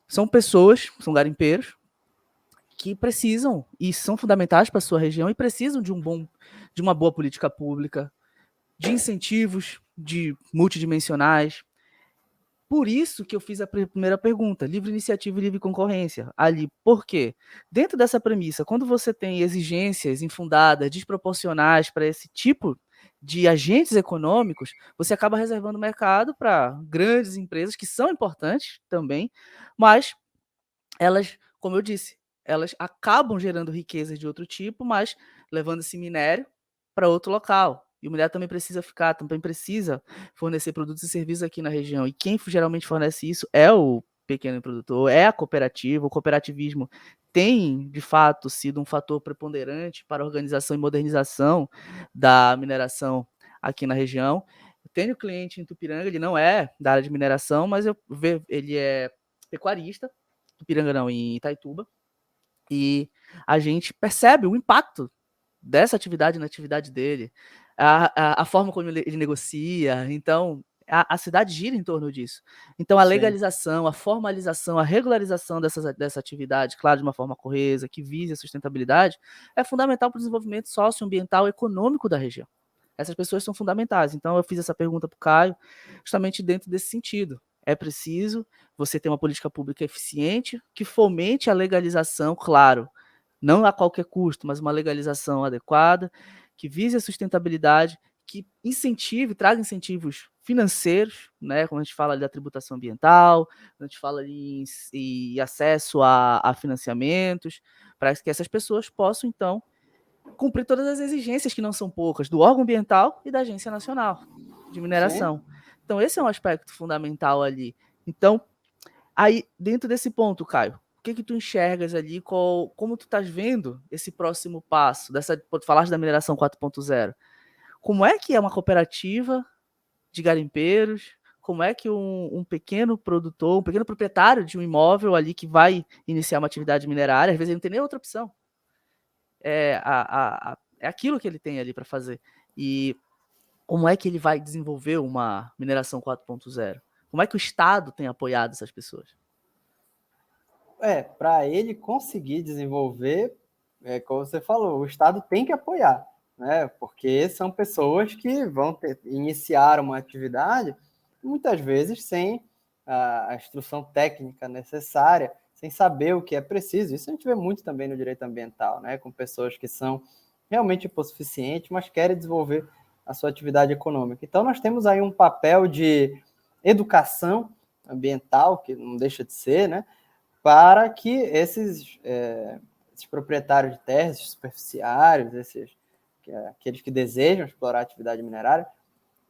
são pessoas, são garimpeiros, que precisam e são fundamentais para a sua região e precisam de uma boa política pública, de incentivos, de multidimensionais. Por isso que eu fiz a primeira pergunta, livre iniciativa e livre concorrência. Ali, por quê? Dentro dessa premissa, quando você tem exigências infundadas, desproporcionais para esse tipo de agentes econômicos, você acaba reservando mercado para grandes empresas, que são importantes também, mas elas, como eu disse, elas acabam gerando riquezas de outro tipo, mas levando esse minério para outro local. E o minério também precisa fornecer produtos e serviços aqui na região. E quem geralmente fornece isso é o pequeno produtor, é a cooperativa. O cooperativismo tem, de fato, sido um fator preponderante para a organização e modernização da mineração aqui na região. Eu tenho cliente em Tupiranga, ele não é da área de mineração, mas ele é pecuarista, Tupiranga não, em Itaituba, e a gente percebe o impacto dessa atividade na atividade dele, a forma como ele negocia. Então, a cidade gira em torno disso. Então, a Sim, legalização, a formalização, a regularização dessa atividade, claro, de uma forma coesa, que vise a sustentabilidade, é fundamental para o desenvolvimento socioambiental e econômico da região. Essas pessoas são fundamentais. Então, eu fiz essa pergunta para o Caio, justamente dentro desse sentido. É preciso você ter uma política pública eficiente que fomente a legalização, claro, não a qualquer custo, mas uma legalização adequada, que vise a sustentabilidade, que incentive, traga incentivos financeiros, né, quando a gente fala ali da tributação ambiental, quando a gente fala ali em acesso a financiamentos, para que essas pessoas possam, então, cumprir todas as exigências, que não são poucas, do órgão ambiental e da Agência Nacional de sim. Mineração. Então, esse é um aspecto fundamental ali. Então, aí, dentro desse ponto, Caio, o que que tu enxergas ali? Como tu estás vendo esse próximo passo? Tu falaste da mineração 4.0. Como é que é uma cooperativa de garimpeiros? Como é que um pequeno produtor, um pequeno proprietário de um imóvel ali que vai iniciar uma atividade minerária, às vezes ele não tem nem outra opção, é aquilo que ele tem ali para fazer. E como é que ele vai desenvolver uma mineração 4.0? Como é que o Estado tem apoiado essas pessoas? Para ele conseguir desenvolver, como você falou, o Estado tem que apoiar, né? Porque são pessoas que vão iniciar uma atividade, muitas vezes sem a instrução técnica necessária, sem saber o que é preciso. Isso a gente vê muito também no direito ambiental, né? Com pessoas que são realmente hipossuficientes, mas querem desenvolver a sua atividade econômica. Então, nós temos aí um papel de educação ambiental, que não deixa de ser, né? Para que esses proprietários de terras, esses superficiários, aqueles que desejam explorar a atividade minerária,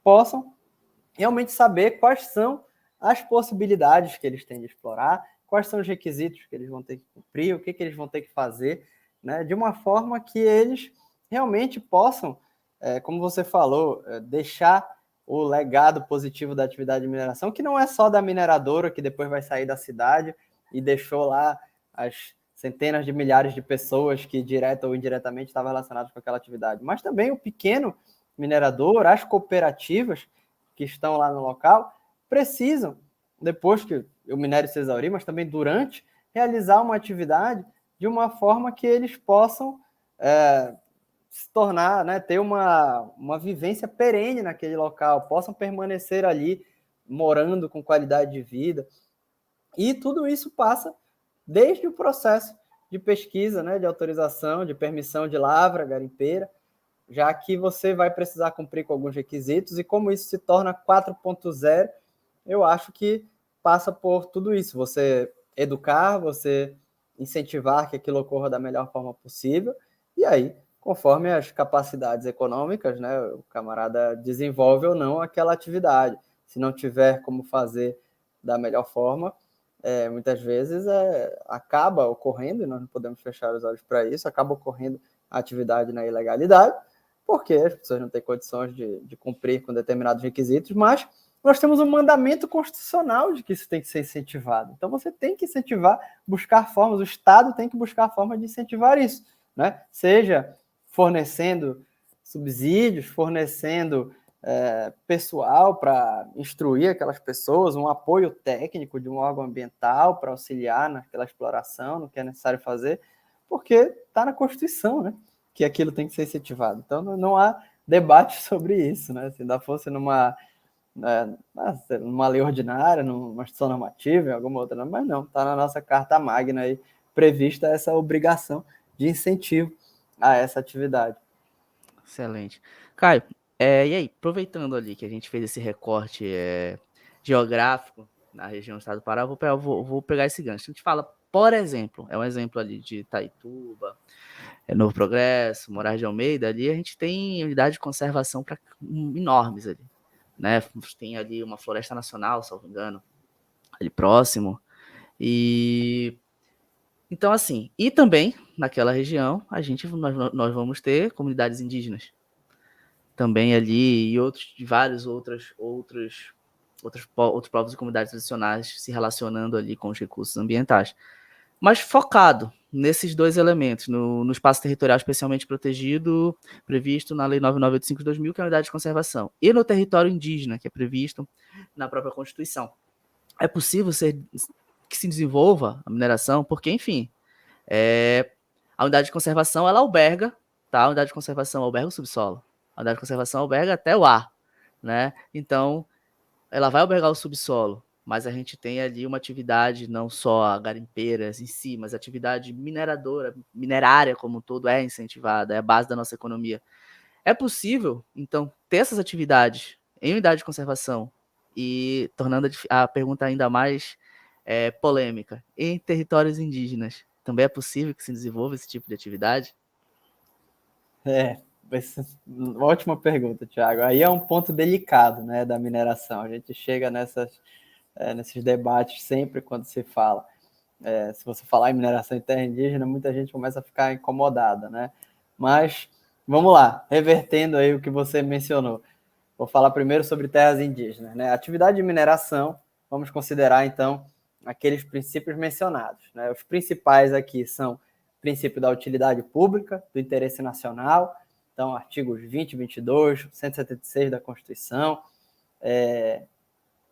possam realmente saber quais são as possibilidades que eles têm de explorar, quais são os requisitos que eles vão ter que cumprir, o que eles vão ter que fazer, né, de uma forma que eles realmente possam, como você falou, deixar o legado positivo da atividade de mineração, que não é só da mineradora que depois vai sair da cidade e deixou lá as centenas de milhares de pessoas que direta ou indiretamente estavam relacionadas com aquela atividade, mas também o pequeno minerador, as cooperativas que estão lá no local, precisam, depois que o minério se exaurir, mas também durante, realizar uma atividade de uma forma que eles possam se tornar, né, ter uma vivência perene naquele local, possam permanecer ali morando com qualidade de vida. E tudo isso passa desde o processo de pesquisa, né, de autorização, de permissão de lavra garimpeira, já que você vai precisar cumprir com alguns requisitos, e como isso se torna 4.0, eu acho que passa por tudo isso, você educar, você incentivar que aquilo ocorra da melhor forma possível, e aí, conforme as capacidades econômicas, né, o camarada desenvolve ou não aquela atividade. Se não tiver como fazer da melhor forma, muitas vezes acaba ocorrendo, e nós não podemos fechar os olhos para isso, acaba ocorrendo a atividade na ilegalidade, porque as pessoas não têm condições de cumprir com determinados requisitos, mas nós temos um mandamento constitucional de que isso tem que ser incentivado. Então você tem que incentivar, buscar formas, o Estado tem que buscar formas de incentivar isso, né? Seja fornecendo subsídios, fornecendo pessoal para instruir aquelas pessoas, um apoio técnico de um órgão ambiental para auxiliar naquela exploração, no que é necessário fazer, porque está na Constituição, né? Que aquilo tem que ser incentivado. Então não há debate sobre isso, né? Se ainda fosse numa lei ordinária, numa instituição normativa, em alguma outra, mas não, está na nossa Carta Magna aí prevista essa obrigação de incentivo a essa atividade. Excelente. Caio, e aí, aproveitando ali que a gente fez esse recorte geográfico na região do estado do Pará, vou pegar esse gancho. A gente fala por exemplo, é um exemplo ali de Itaituba, Novo Progresso, Moraes de Almeida, ali a gente tem unidades de conservação enormes ali, né? Tem ali uma floresta nacional, se não me engano, ali próximo. E então, assim, e também naquela região nós vamos ter comunidades indígenas também ali e vários outros povos e comunidades tradicionais se relacionando ali com os recursos ambientais. Mas focado nesses dois elementos, no espaço territorial especialmente protegido, previsto na Lei 9985 de 2000, que é a unidade de conservação, e no território indígena, que é previsto na própria Constituição. É possível que se desenvolva a mineração, porque, enfim, a unidade de conservação, ela alberga, tá? A unidade de conservação alberga o subsolo. A unidade de conservação alberga até o ar, né? Então, ela vai albergar o subsolo, mas a gente tem ali uma atividade não só garimpeiras em si, mas a atividade minerária como um todo é incentivada, é a base da nossa economia. É possível, então, ter essas atividades em unidade de conservação e tornando a pergunta ainda mais polêmica, em territórios indígenas, também é possível que se desenvolva esse tipo de atividade? Ótima pergunta, Thiago. Aí é um ponto delicado, né, da mineração. A gente chega nesses debates sempre quando se fala. Se você falar em mineração em terra indígena, muita gente começa a ficar incomodada, né? Mas vamos lá, revertendo aí o que você mencionou. Vou falar primeiro sobre terras indígenas, né? Atividade de mineração, vamos considerar então aqueles princípios mencionados, né? Os principais aqui são o princípio da utilidade pública, do interesse nacional, então artigos 20, 22, 176 da Constituição,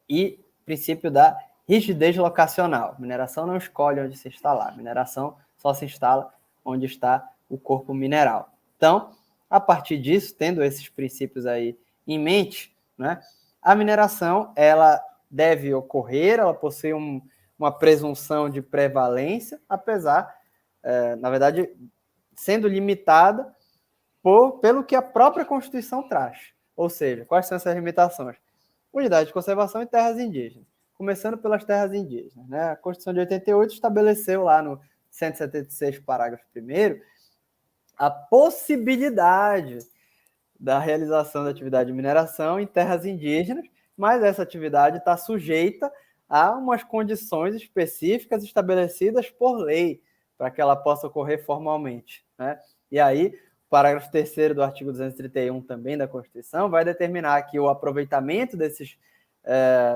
e princípio da rigidez locacional. Mineração não escolhe onde se instalar, mineração só se instala onde está o corpo mineral. Então, a partir disso, tendo esses princípios aí em mente, né, a mineração ela deve ocorrer, ela possui uma presunção de prevalência, apesar, na verdade, sendo limitada pelo que a própria Constituição traz. Ou seja, quais são essas limitações? Unidade de conservação e terras indígenas. Começando pelas terras indígenas, né? A Constituição de 88 estabeleceu lá no 176, parágrafo 1º, a possibilidade da realização da atividade de mineração em terras indígenas, mas essa atividade está sujeita a umas condições específicas estabelecidas por lei, para que ela possa ocorrer formalmente, né? E aí, o parágrafo 3º do artigo 231 também da Constituição vai determinar que o aproveitamento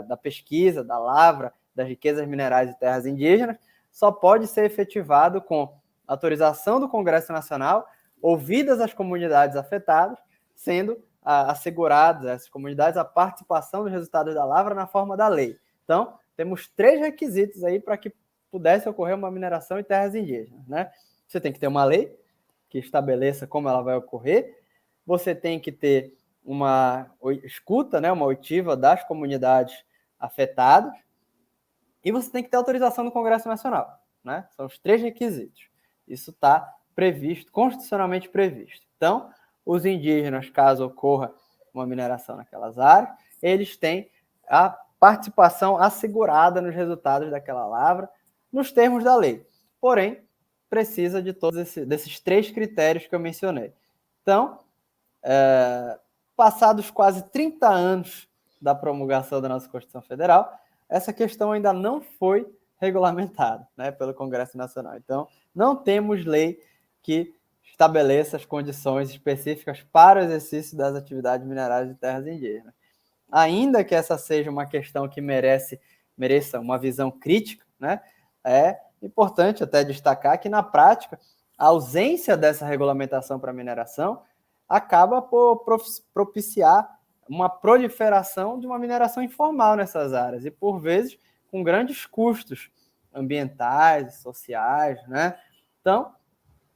da pesquisa, da lavra, das riquezas minerais de terras indígenas só pode ser efetivado com autorização do Congresso Nacional, ouvidas as comunidades afetadas, sendo asseguradas a essas comunidades a participação dos resultados da lavra na forma da lei. Então, temos 3 requisitos aí para que pudesse ocorrer uma mineração em terras indígenas, né? Você tem que ter uma lei que estabeleça como ela vai ocorrer, você tem que ter uma escuta, né, uma oitiva das comunidades afetadas, e você tem que ter autorização do Congresso Nacional, né? São os 3 requisitos. Isso está previsto, constitucionalmente previsto. Então, os indígenas, caso ocorra uma mineração naquelas áreas, eles têm a participação assegurada nos resultados daquela lavra, nos termos da lei. Porém, precisa de todos desses 3 critérios que eu mencionei. Então, passados quase 30 anos da promulgação da nossa Constituição Federal, essa questão ainda não foi regulamentada, né, pelo Congresso Nacional. Então, não temos lei que estabeleça as condições específicas para o exercício das atividades minerais de terras indígenas. Ainda que essa seja uma questão que mereça uma visão crítica, né, é importante até destacar que, na prática, a ausência dessa regulamentação para a mineração acaba por propiciar uma proliferação de uma mineração informal nessas áreas e, por vezes, com grandes custos ambientais, sociais, né? Então,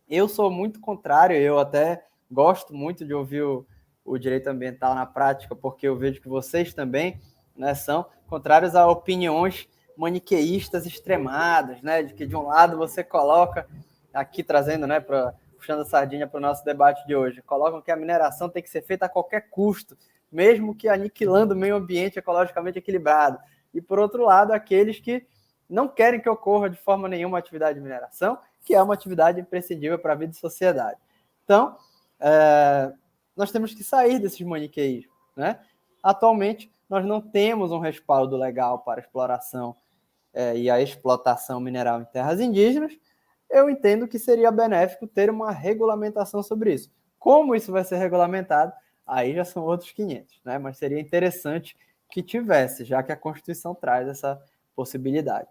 eu sou muito contrário, eu até gosto muito de ouvir o direito ambiental na prática, porque eu vejo que vocês também, né, são contrários a opiniões maniqueístas extremadas, né? De que de um lado você coloca, aqui trazendo, né, puxando a sardinha para o nosso debate de hoje, colocam que a mineração tem que ser feita a qualquer custo, mesmo que aniquilando o meio ambiente ecologicamente equilibrado. E, por outro lado, aqueles que não querem que ocorra de forma nenhuma a atividade de mineração, que é uma atividade imprescindível para a vida e sociedade. Então, nós temos que sair desses maniqueísmos, né? Atualmente, nós não temos um respaldo legal para a exploração e a explotação mineral em terras indígenas. Eu entendo que seria benéfico ter uma regulamentação sobre isso. Como isso vai ser regulamentado, aí já são outros 500, né? Mas seria interessante que tivesse, já que a Constituição traz essa possibilidade.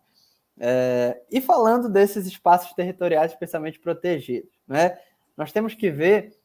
E falando desses espaços territoriais especialmente protegidos, né? Nós temos que ver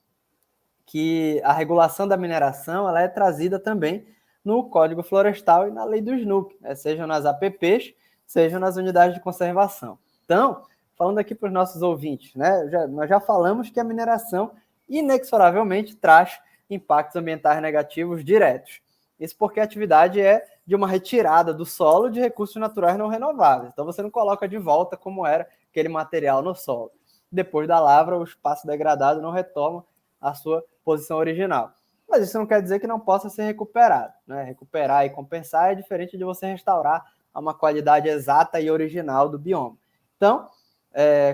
que a regulação da mineração ela é trazida também no Código Florestal e na lei do SNUC, né? Sejam nas APPs, sejam nas unidades de conservação. Então, falando aqui para os nossos ouvintes, né? Nós já falamos que a mineração inexoravelmente traz impactos ambientais negativos diretos. Isso porque a atividade é de uma retirada do solo de recursos naturais não renováveis. Então você não coloca de volta como era aquele material no solo. Depois da lavra, o espaço degradado não retoma a sua posição original. Mas isso não quer dizer que não possa ser recuperado, né? Recuperar e compensar é diferente de você restaurar a uma qualidade exata e original do bioma. Então,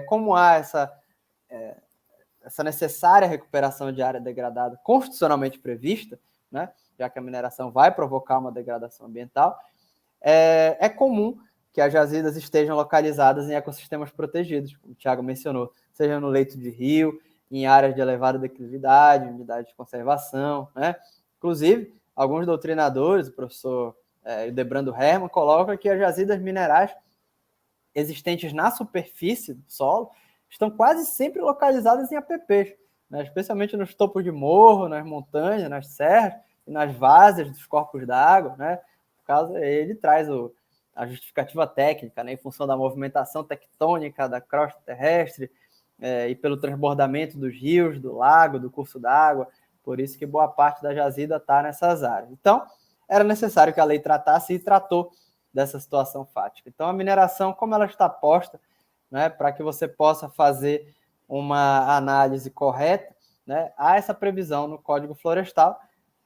como há essa necessária recuperação de área degradada constitucionalmente prevista, né, já que a mineração vai provocar uma degradação ambiental, é comum que as jazidas estejam localizadas em ecossistemas protegidos, como o Thiago mencionou, seja no leito de rio, em áreas de elevada declividade, unidades de conservação, né? Inclusive, alguns doutrinadores, o professor Debrando Hermann, colocam que as jazidas minerais existentes na superfície do solo estão quase sempre localizadas em APPs, né? Especialmente nos topos de morro, nas montanhas, nas serras e nas várzeas dos corpos d'água, né? Por causa, ele traz a justificativa técnica, né? Em função da movimentação tectônica da crosta terrestre e pelo transbordamento dos rios, do lago, do curso d'água, por isso que boa parte da jazida está nessas áreas. Então, era necessário que a lei tratasse e tratou dessa situação fática. Então, a mineração, como ela está posta, né, para que você possa fazer uma análise correta, né, há essa previsão no Código Florestal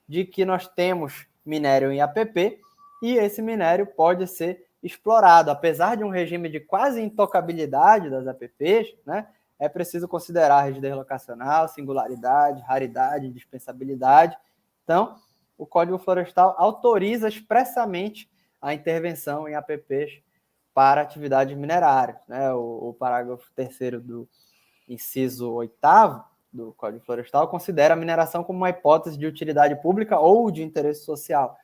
de que nós temos minério em APP e esse minério pode ser explorado. Apesar de um regime de quase intocabilidade das APPs, né, é preciso considerar a rigidez locacional, singularidade, raridade, indispensabilidade. Então, o Código Florestal autoriza expressamente a intervenção em APPs para atividades minerárias, né? O parágrafo 3º do inciso 8º do Código Florestal considera a mineração como uma hipótese de utilidade pública ou de interesse social.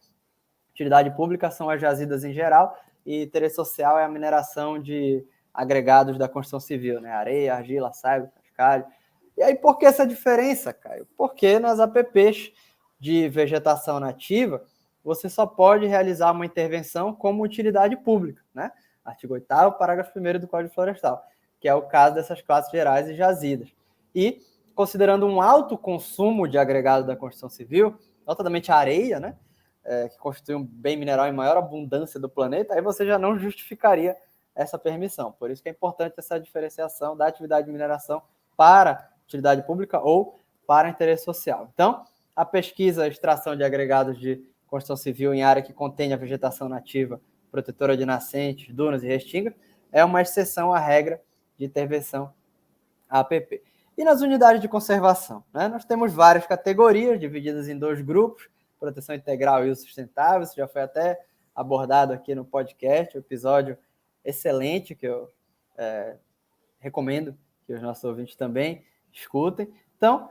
Utilidade pública são as jazidas em geral e interesse social é a mineração de agregados da construção civil, né? Areia, argila, saigo, cascalho. E aí, por que essa diferença, Caio? Porque nas APPs de vegetação nativa, você só pode realizar uma intervenção como utilidade pública, né? Artigo 8º, parágrafo 1º do Código Florestal, que é o caso dessas classes gerais e jazidas. E, considerando um alto consumo de agregado da construção civil, notadamente a areia, né? Que constitui um bem mineral em maior abundância do planeta, aí você já não justificaria essa permissão. Por isso que é importante essa diferenciação da atividade de mineração para utilidade pública ou para interesse social. Então, a pesquisa e extração de agregados de construção civil em área que contém a vegetação nativa, protetora de nascentes, dunas e restingas, é uma exceção à regra de intervenção APP. E nas unidades de conservação, né? Nós temos várias categorias divididas em 2 grupos, proteção integral e uso sustentável, isso já foi até abordado aqui no podcast, um episódio excelente que eu recomendo que os nossos ouvintes também escutem. Então,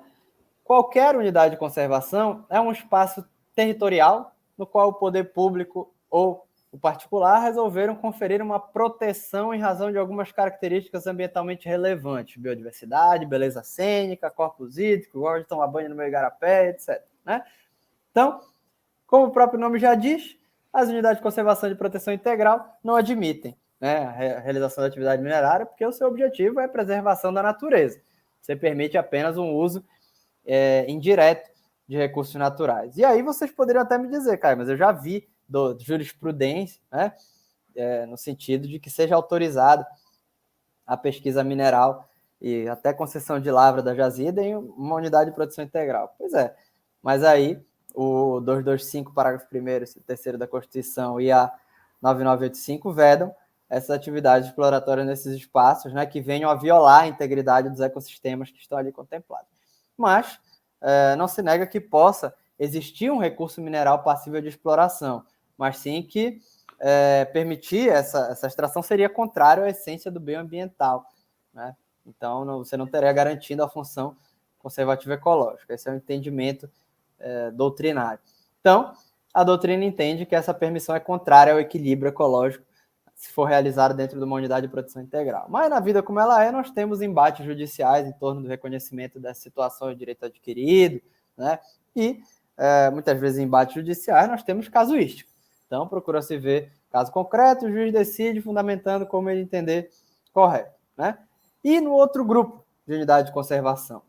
qualquer unidade de conservação é um espaço territorial no qual o poder público ou o particular resolveram conferir uma proteção em razão de algumas características ambientalmente relevantes, biodiversidade, beleza cênica, corpos hídricos, gosto de tomar banho no meu igarapé, etc. Né? Então, como o próprio nome já diz, as unidades de conservação de proteção integral não admitem, né, a realização da atividade minerária, porque o seu objetivo é a preservação da natureza. Você permite apenas um uso indireto de recursos naturais. E aí vocês poderiam até me dizer, Caio, mas eu já vi do jurisprudência, né, no sentido de que seja autorizada a pesquisa mineral e até concessão de lavra da jazida em uma unidade de produção integral. Pois é, mas aí o 225, parágrafo 1º e 3º da Constituição e a 9985 vedam essas atividades exploratórias nesses espaços, né, que venham a violar a integridade dos ecossistemas que estão ali contemplados. Mas não se nega que possa existir um recurso mineral passível de exploração, mas sim que permitir essa extração seria contrário à essência do bem ambiental, né? Então, você não teria garantindo a função conservativa ecológica. Esse é o entendimento doutrinário. Então, a doutrina entende que essa permissão é contrária ao equilíbrio ecológico se for realizada dentro de uma unidade de proteção integral. Mas na vida como ela é, nós temos embates judiciais em torno do reconhecimento dessa situação de direito adquirido, né? E muitas vezes em embates judiciais nós temos casuística. Então, procura-se ver caso concreto, o juiz decide fundamentando como ele entender correto, né? E no outro grupo de unidade de conservação,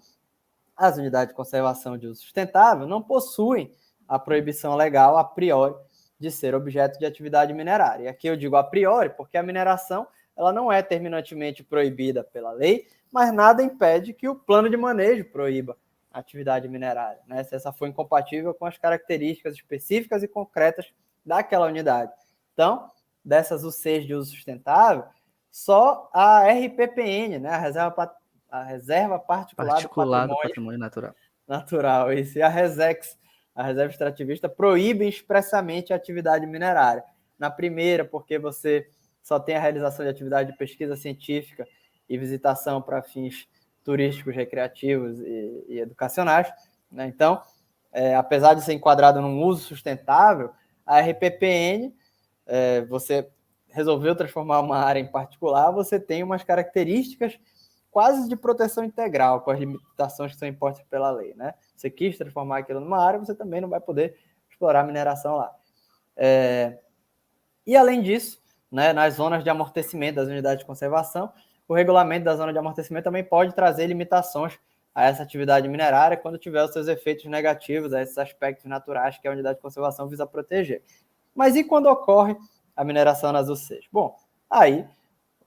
as unidades de conservação de uso sustentável não possuem a proibição legal a priori de ser objeto de atividade minerária. E aqui eu digo a priori porque a mineração ela não é terminantemente proibida pela lei, mas nada impede que o plano de manejo proíba a atividade minerária, né? Se essa for incompatível com as características específicas e concretas daquela unidade. Então, dessas UCs de uso sustentável, só a RPPN, né, a Reserva Particular do Patrimônio Natural, isso, e a RESEX, a Reserva Extrativista, proíbem expressamente a atividade minerária. Na primeira, porque você só tem a realização de atividade de pesquisa científica e visitação para fins turísticos, recreativos e educacionais, né? Então, apesar de ser enquadrado num uso sustentável, a RPPN, você resolveu transformar uma área em particular, você tem umas características quase de proteção integral, com as limitações que são impostas pela lei, né? Você quis transformar aquilo numa área, você também não vai poder explorar a mineração lá. E além disso, né, nas zonas de amortecimento das unidades de conservação, o regulamento da zona de amortecimento também pode trazer limitações a essa atividade minerária quando tiver os seus efeitos negativos a esses aspectos naturais que a unidade de conservação visa proteger. Mas e quando ocorre a mineração nas UCs? Bom, aí,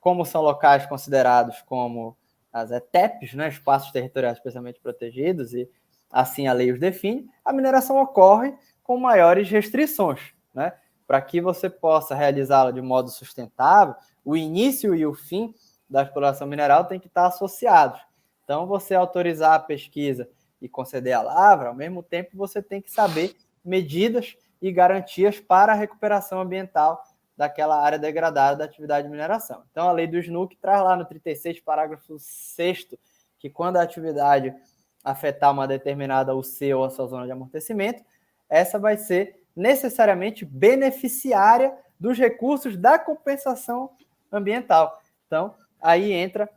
como são locais considerados como as ETEPs, né, espaços territoriais especialmente protegidos, e assim a lei os define, a mineração ocorre com maiores restrições, né? Para que você possa realizá-la de modo sustentável, o início e o fim da exploração mineral tem que estar associados. Então, você autorizar a pesquisa e conceder a lavra, ao mesmo tempo você tem que saber medidas e garantias para a recuperação ambiental daquela área degradada da atividade de mineração. Então, a lei do SNUC traz lá no 36, parágrafo 6º, que quando a atividade afetar uma determinada UC ou a sua zona de amortecimento, essa vai ser necessariamente beneficiária dos recursos da compensação ambiental. Então, aí entra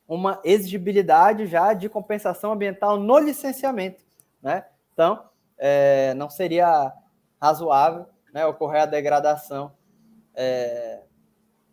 uma exigibilidade já de compensação ambiental no licenciamento, né? Então, não seria razoável, né, ocorrer a degradação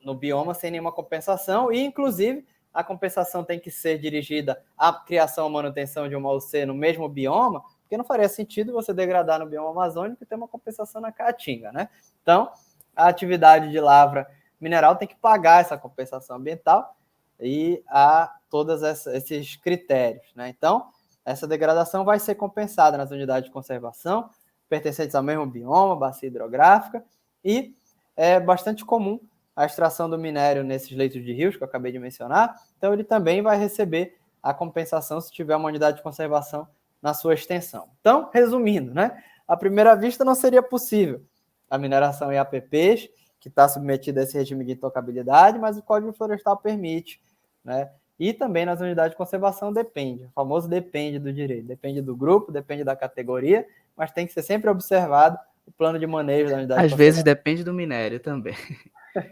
no bioma sem nenhuma compensação, e inclusive a compensação tem que ser dirigida à criação ou manutenção de uma UC no mesmo bioma, porque não faria sentido você degradar no bioma amazônico e ter uma compensação na caatinga, né? Então, a atividade de lavra mineral tem que pagar essa compensação ambiental e há todos esses critérios, né? Então, essa degradação vai ser compensada nas unidades de conservação pertencentes ao mesmo bioma, bacia hidrográfica, e é bastante comum a extração do minério nesses leitos de rios que eu acabei de mencionar, então ele também vai receber a compensação se tiver uma unidade de conservação na sua extensão. Então, resumindo, né, à primeira vista não seria possível a mineração em APPs, que está submetida a esse regime de intocabilidade, mas o Código Florestal permite, né, e também nas unidades de conservação depende, o famoso depende do direito, depende do grupo, depende da categoria, mas tem que ser sempre observado o plano de manejo da unidade de conservação. Às vezes depende do minério também.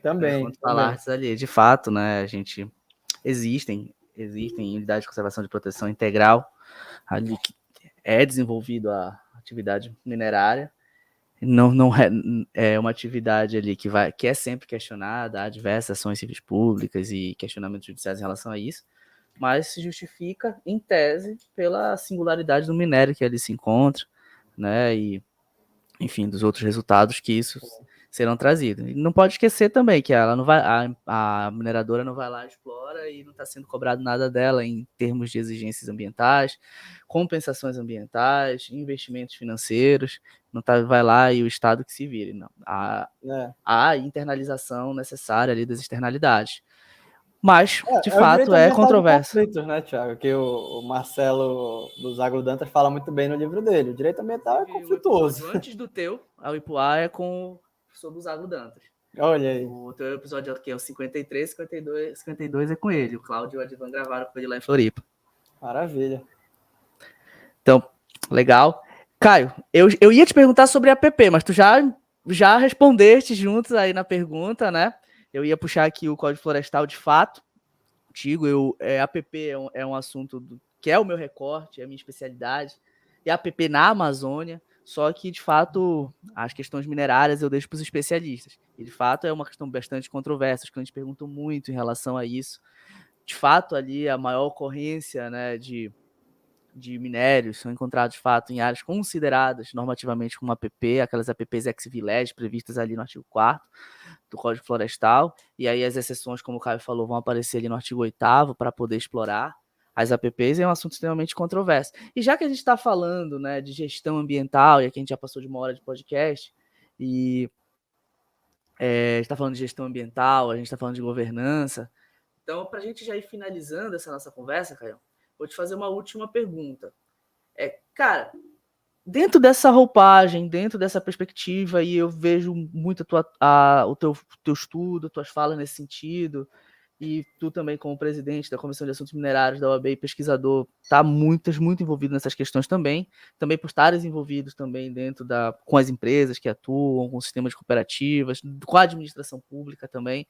Também. Quando falaste ali, de fato, né, existem unidades de conservação de proteção integral ali que é desenvolvido a atividade minerária, não é uma atividade ali que é sempre questionada, há diversas ações civis públicas e questionamentos judiciais em relação a isso, mas se justifica em tese pela singularidade do minério que ali se encontra, né, e enfim, dos outros resultados que isso serão trazidos. E não pode esquecer também que ela não vai, a mineradora não vai lá, explora e não está sendo cobrado nada dela em termos de exigências ambientais, compensações ambientais, investimentos financeiros, não tá, vai lá e o Estado que se vire, não. A internalização necessária ali das externalidades. Mas, de É o direito fato, é ambiental de controverso. conflitos, né, Thiago? Que o Marcelo dos Agro-Dantas fala muito bem no livro dele. O direito ambiental é O episódio conflituoso. antes do teu, a Ipuá, é sobre os Agro-Dantas. Olha aí. O teu episódio aqui é o 53, 52 é com ele. O Cláudio e o Advan gravaram com ele lá em Floripa. Maravilha. Então, legal. Caio, eu ia te perguntar sobre a app, mas tu já respondeste juntos aí na pergunta, né? Eu ia puxar aqui o Código Florestal de fato. Contigo, a app é um assunto que é o meu recorte, é a minha especialidade. E a app na Amazônia, só que, de fato, as questões minerárias eu deixo para os especialistas. E, de fato, é uma questão bastante controversa. Os clientes perguntam muito em relação a isso. De fato, ali, a maior ocorrência, né, de minérios são encontrados, de fato, em áreas consideradas normativamente como APP, aquelas APPs ex-vilege previstas ali no artigo 4º do Código Florestal, e aí as exceções, como o Caio falou, vão aparecer ali no artigo 8º para poder explorar as APPs, é um assunto extremamente controverso. E já que a gente está falando, né, de gestão ambiental, e aqui a gente já passou de 1 hora de podcast, e a gente está falando de gestão ambiental, a gente está falando de governança, então, para a gente já ir finalizando essa nossa conversa, Caio, vou te fazer uma última pergunta. Cara, dentro dessa roupagem, dentro dessa perspectiva, e eu vejo muito o teu estudo, tuas falas nesse sentido, e tu também, como presidente da Comissão de Assuntos Minerários da OAB e pesquisador, está muito envolvido nessas questões também por estares envolvidos também com as empresas que atuam, com o sistema de cooperativas, com a administração pública também.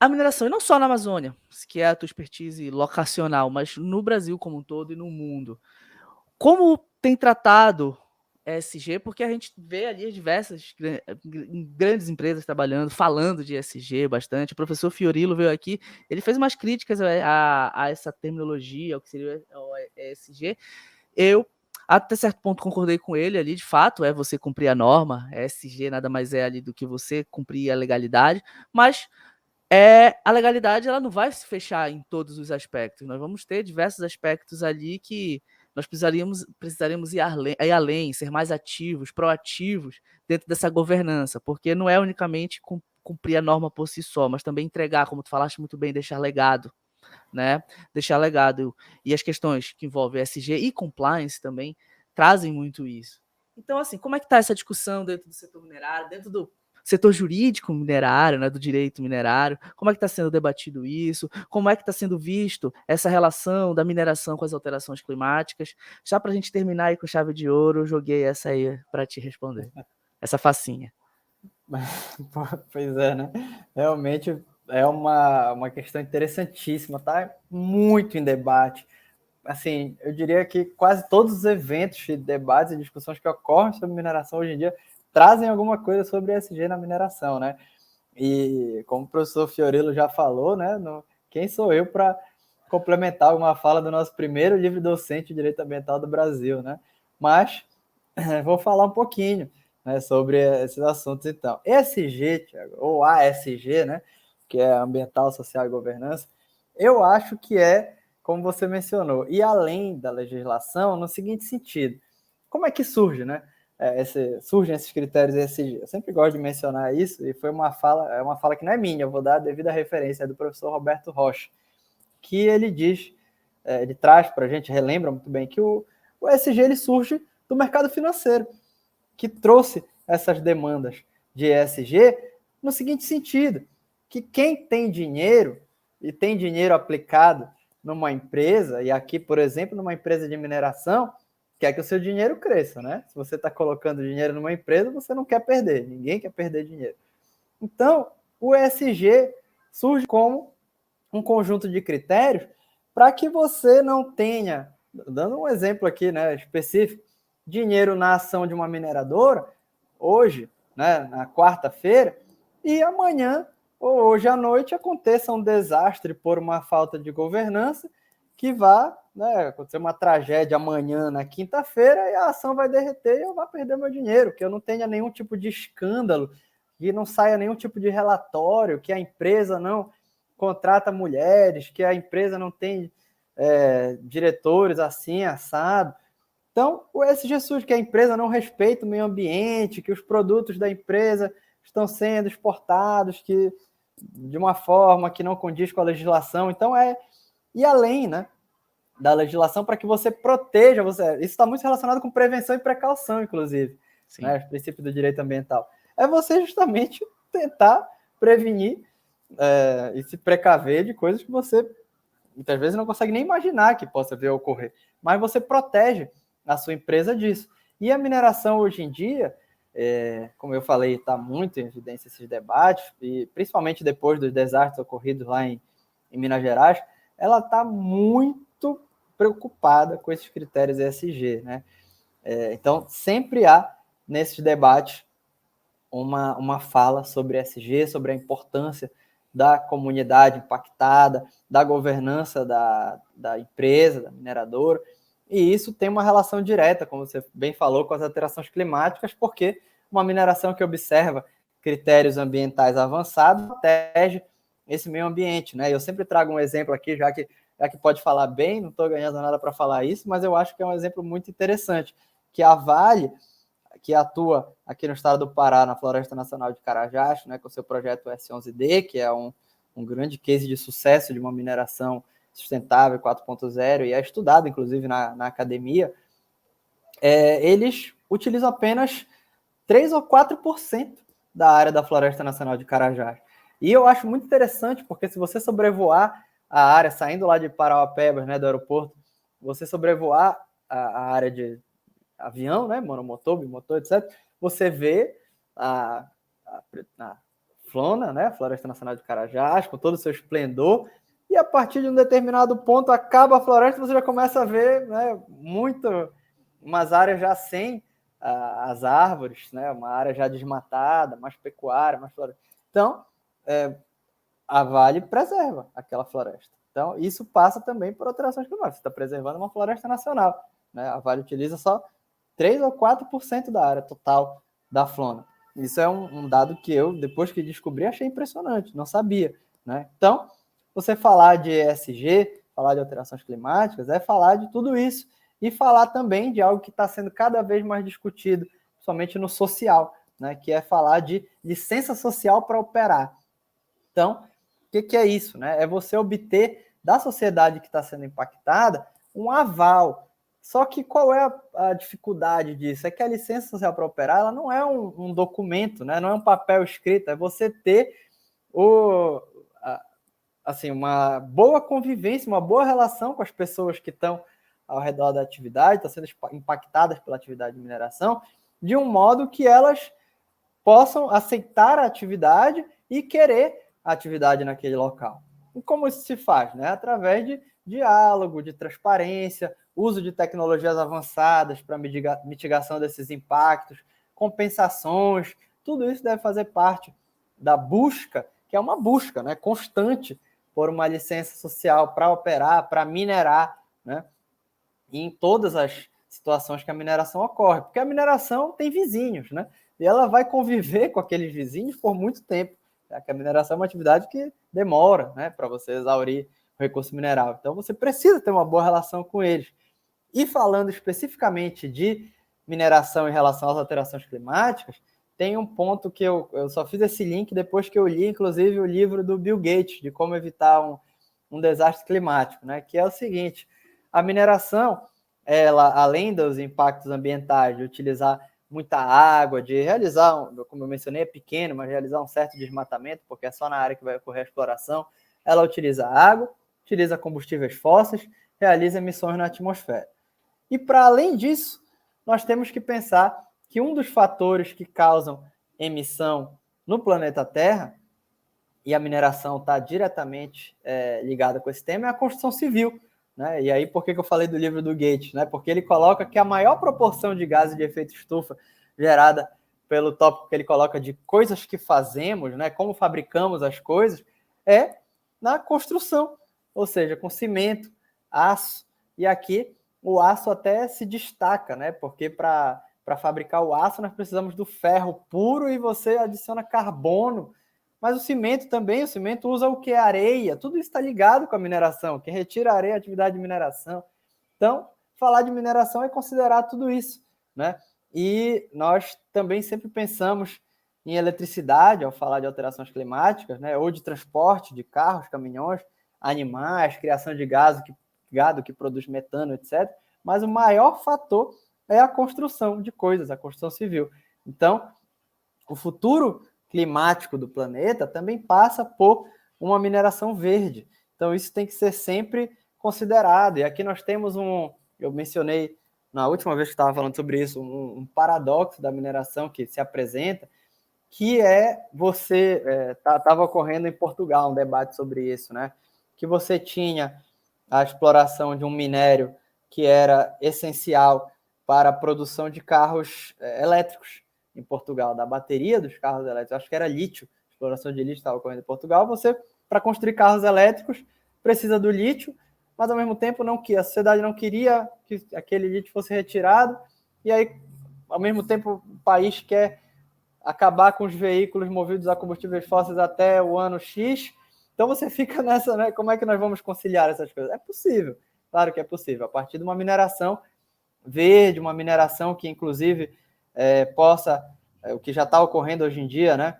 A mineração, e não só na Amazônia, que é a tua expertise locacional, mas no Brasil como um todo e no mundo. Como tem tratado ESG? Porque a gente vê ali diversas grandes empresas trabalhando, falando de ESG bastante. O professor Fiorillo veio aqui, ele fez umas críticas a essa terminologia, ao que seria o ESG. Eu, até certo ponto, concordei com ele ali, de fato, é você cumprir a norma, ESG nada mais é ali do que você cumprir a legalidade, mas a legalidade ela não vai se fechar em todos os aspectos. Nós vamos ter diversos aspectos ali que nós precisaremos ir além, ser mais ativos, proativos dentro dessa governança, porque não é unicamente cumprir a norma por si só, mas também entregar, como tu falaste muito bem, deixar legado, né? Deixar legado. E as questões que envolvem SG e compliance também trazem muito isso. Então, assim, como é que está essa discussão dentro do setor minerário, dentro do setor jurídico minerário, né, do direito minerário? Como é que está sendo debatido isso? Como é que está sendo visto essa relação da mineração com as alterações climáticas? Já para a gente terminar aí com chave de ouro, eu joguei essa aí para te responder. Essa facinha. Pois é, né? Realmente é uma questão interessantíssima, tá muito em debate. Assim, eu diria que quase todos os eventos, debates e discussões que ocorrem sobre mineração hoje em dia trazem alguma coisa sobre ESG na mineração, né? E como o professor Fiorillo já falou, né? Quem sou eu para complementar alguma fala do nosso primeiro livre docente de Direito Ambiental do Brasil, né? Mas vou falar um pouquinho, né, sobre esses assuntos então. ESG, Thiago, ou ASG, né? Que é Ambiental, Social e Governança, eu acho que como você mencionou, e além da legislação, no seguinte sentido: como é que surge, né? Surgem esses critérios ESG. Eu sempre gosto de mencionar isso, e foi uma fala que não é minha, eu vou dar a devida referência, do professor Roberto Rocha, que ele diz, ele traz para a gente, relembra muito bem, que o ESG ele surge do mercado financeiro, que trouxe essas demandas de ESG no seguinte sentido: que quem tem dinheiro, e tem dinheiro aplicado numa empresa, e aqui, por exemplo, numa empresa de mineração, quer que o seu dinheiro cresça, né? Se você está colocando dinheiro numa empresa, você não quer perder, ninguém quer perder dinheiro. Então, o ESG surge como um conjunto de critérios para que você não tenha, dando um exemplo aqui, né, específico, dinheiro na ação de uma mineradora, hoje, né, na quarta-feira, e amanhã ou hoje à noite aconteça um desastre por uma falta de governança que vá, né, acontecer uma tragédia amanhã, na quinta-feira, e a ação vai derreter e eu vou perder meu dinheiro, que eu não tenha nenhum tipo de escândalo, que não saia nenhum tipo de relatório, que a empresa não contrata mulheres, que a empresa não tem diretores assim, assado. Então, o ESG surge, que a empresa não respeita o meio ambiente, que os produtos da empresa estão sendo exportados de uma forma que não condiz com a legislação. Então, e além, né, da legislação, para que você proteja você. Isso está muito relacionado com prevenção e precaução, inclusive, né, os princípios do direito ambiental. É você justamente tentar prevenir e se precaver de coisas que você muitas vezes não consegue nem imaginar que possa vir a ocorrer, mas você protege a sua empresa disso. E a mineração hoje em dia, como eu falei, está muito em evidência esses debates, e principalmente depois dos desastres ocorridos lá em Minas Gerais, ela está muito preocupada com esses critérios ESG, né? Então, sempre há nesses debates uma fala sobre ESG, sobre a importância da comunidade impactada, da governança da empresa, da mineradora, e isso tem uma relação direta, como você bem falou, com as alterações climáticas, porque uma mineração que observa critérios ambientais avançados protege esse meio ambiente, né? Eu sempre trago um exemplo aqui, já que pode falar bem, não estou ganhando nada para falar isso, mas eu acho que é um exemplo muito interessante, que a Vale, que atua aqui no estado do Pará, na Floresta Nacional de Carajás, né, com o seu projeto S11D, que é um grande case de sucesso de uma mineração sustentável 4.0, e é estudado, inclusive, na academia, eles utilizam apenas 3 ou 4% da área da Floresta Nacional de Carajás. E eu acho muito interessante, porque se você sobrevoar a área, saindo lá de Parauapebas, né, do aeroporto, você sobrevoar a área de avião, né, monomotor, bimotor, etc., você vê a Flona, né, a Floresta Nacional de Carajás, com todo o seu esplendor, e a partir de um determinado ponto acaba a floresta, você já começa a ver, né, umas áreas já sem as árvores, né, uma área já desmatada, mais pecuária, mais floresta. Então, a Vale preserva aquela floresta. Então, isso passa também por alterações climáticas. Você está preservando uma floresta nacional, né? A Vale utiliza só 3 ou 4% da área total da Flona. Isso é um dado que eu, depois que descobri, achei impressionante, não sabia, né? Então, você falar de ESG, falar de alterações climáticas, é falar de tudo isso e falar também de algo que está sendo cada vez mais discutido, principalmente no social, né? Que é falar de licença social para operar. Então, o que é isso, né? É você obter da sociedade que está sendo impactada um aval. Só que qual é a dificuldade disso? É que a licença social para operar ela não é um documento, né? Não é um papel escrito, é você ter assim, uma boa convivência, uma boa relação com as pessoas que estão ao redor da atividade, estão sendo impactadas pela atividade de mineração, de um modo que elas possam aceitar a atividade e querer a atividade naquele local. E como isso se faz? Né? Através de diálogo, de transparência, uso de tecnologias avançadas para mitigação desses impactos, compensações, tudo isso deve fazer parte da busca, que é uma busca, né, constante por uma licença social para operar, para minerar, né, em todas as situações que a mineração ocorre, porque a mineração tem vizinhos, né, e ela vai conviver com aqueles vizinhos por muito tempo. A mineração é uma atividade que demora, né, para você exaurir o recurso mineral. Então, você precisa ter uma boa relação com eles. E falando especificamente de mineração em relação às alterações climáticas, tem um ponto que eu só fiz esse link depois que eu li, inclusive, o livro do Bill Gates, de como evitar um desastre climático, né, que é o seguinte: a mineração, ela, além dos impactos ambientais, de utilizar muita água, de realizar, como eu mencionei, é pequeno, mas realizar um certo desmatamento, porque é só na área que vai ocorrer a exploração, ela utiliza água, utiliza combustíveis fósseis, realiza emissões na atmosfera. E para além disso, nós temos que pensar que um dos fatores que causam emissão no planeta Terra, e a mineração está diretamente ligada com esse tema, é a construção civil. Né? E aí, por que eu falei do livro do Gates? Né? Porque ele coloca que a maior proporção de gases de efeito estufa gerada pelo tópico que ele coloca de coisas que fazemos, né? Como fabricamos as coisas, é na construção, ou seja, com cimento, aço. E aqui o aço até se destaca, né? Porque para fabricar o aço nós precisamos do ferro puro e você adiciona carbono. Mas o cimento também, o cimento usa o que? Areia. Tudo isso está ligado com a mineração. Quem retira a areia é a atividade de mineração. Então, falar de mineração é considerar tudo isso, né? E nós também sempre pensamos em eletricidade ao falar de alterações climáticas, né? Ou de transporte de carros, caminhões, animais, criação de gado que produz metano, etc. Mas o maior fator é a construção de coisas, a construção civil. Então, o futuro climático do planeta também passa por uma mineração verde. Então, isso tem que ser sempre considerado. E aqui nós temos eu mencionei na última vez que estava falando sobre isso, um paradoxo da mineração que se apresenta, que é estava ocorrendo em Portugal um debate sobre isso, né? Que você tinha a exploração de um minério que era essencial para a produção de carros elétricos em Portugal, da bateria dos carros elétricos. Acho que era lítio, a exploração de lítio estava ocorrendo em Portugal. Você, para construir carros elétricos, precisa do lítio, mas ao mesmo tempo a sociedade não queria que aquele lítio fosse retirado, e aí, ao mesmo tempo, o país quer acabar com os veículos movidos a combustíveis fósseis até o ano X. Então você fica nessa, né? Como é que nós vamos conciliar essas coisas? É possível, claro que é possível, a partir de uma mineração verde, uma mineração que inclusive possa, o que já está ocorrendo hoje em dia, né?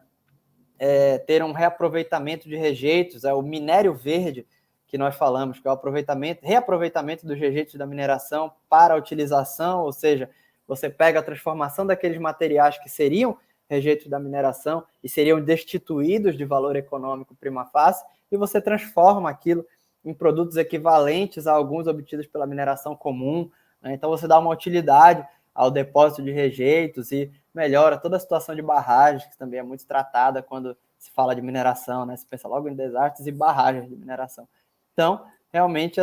Ter um reaproveitamento de rejeitos, o minério verde que nós falamos, que é o reaproveitamento dos rejeitos da mineração para a utilização, ou seja, você pega a transformação daqueles materiais que seriam rejeitos da mineração e seriam destituídos de valor econômico prima facie, e você transforma aquilo em produtos equivalentes a alguns obtidos pela mineração comum, né? Então você dá uma utilidade ao depósito de rejeitos e melhora toda a situação de barragens, que também é muito tratada quando se fala de mineração, né? Se pensa logo em desastres e barragens de mineração. Então, realmente,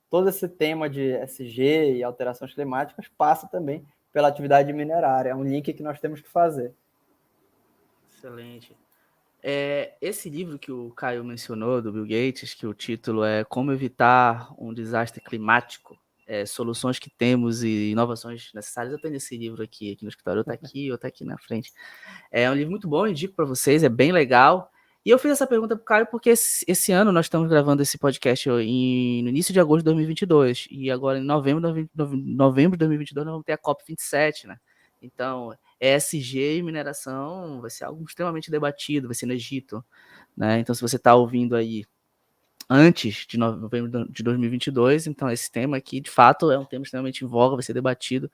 todo esse tema de SG e alterações climáticas passa também pela atividade minerária. É um link que nós temos que fazer. Excelente. Esse livro que o Caio mencionou, do Bill Gates, que o título é Como Evitar um Desastre Climático, Soluções que Temos e Inovações Necessárias. Eu tenho esse livro aqui no escritório, ou tá aqui na frente. É um livro muito bom, eu indico para vocês, é bem legal. E eu fiz essa pergunta para o Caio porque esse ano nós estamos gravando esse podcast no início de agosto de 2022, e agora em novembro de 2022 nós vamos ter a COP27, né? Então, ESG e mineração vai ser algo extremamente debatido, vai ser no Egito, né? Então, se você está ouvindo aí antes de novembro de 2022, então esse tema aqui, de fato, é um tema extremamente em voga, vai ser debatido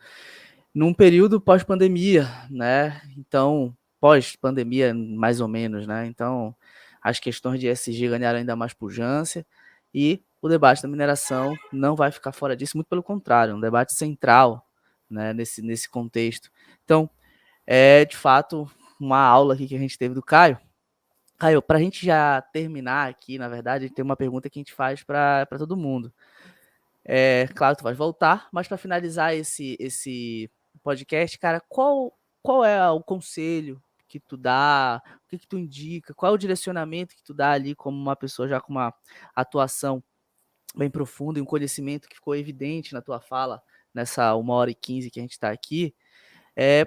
num período pós-pandemia, né? Então, pós-pandemia, mais ou menos, né? Então, as questões de ESG ganharam ainda mais pujança e o debate da mineração não vai ficar fora disso, muito pelo contrário, é um debate central, né, nesse contexto. Então, é de fato uma aula aqui que a gente teve do Caio. Caio, para a gente já terminar aqui, na verdade, tem uma pergunta que a gente faz para todo mundo. Claro, tu vai voltar, mas para finalizar esse podcast, cara, qual é o conselho que tu dá, o que tu indica, qual é o direcionamento que tu dá ali como uma pessoa já com uma atuação bem profunda e um conhecimento que ficou evidente na tua fala, nessa 1h15 que a gente está aqui,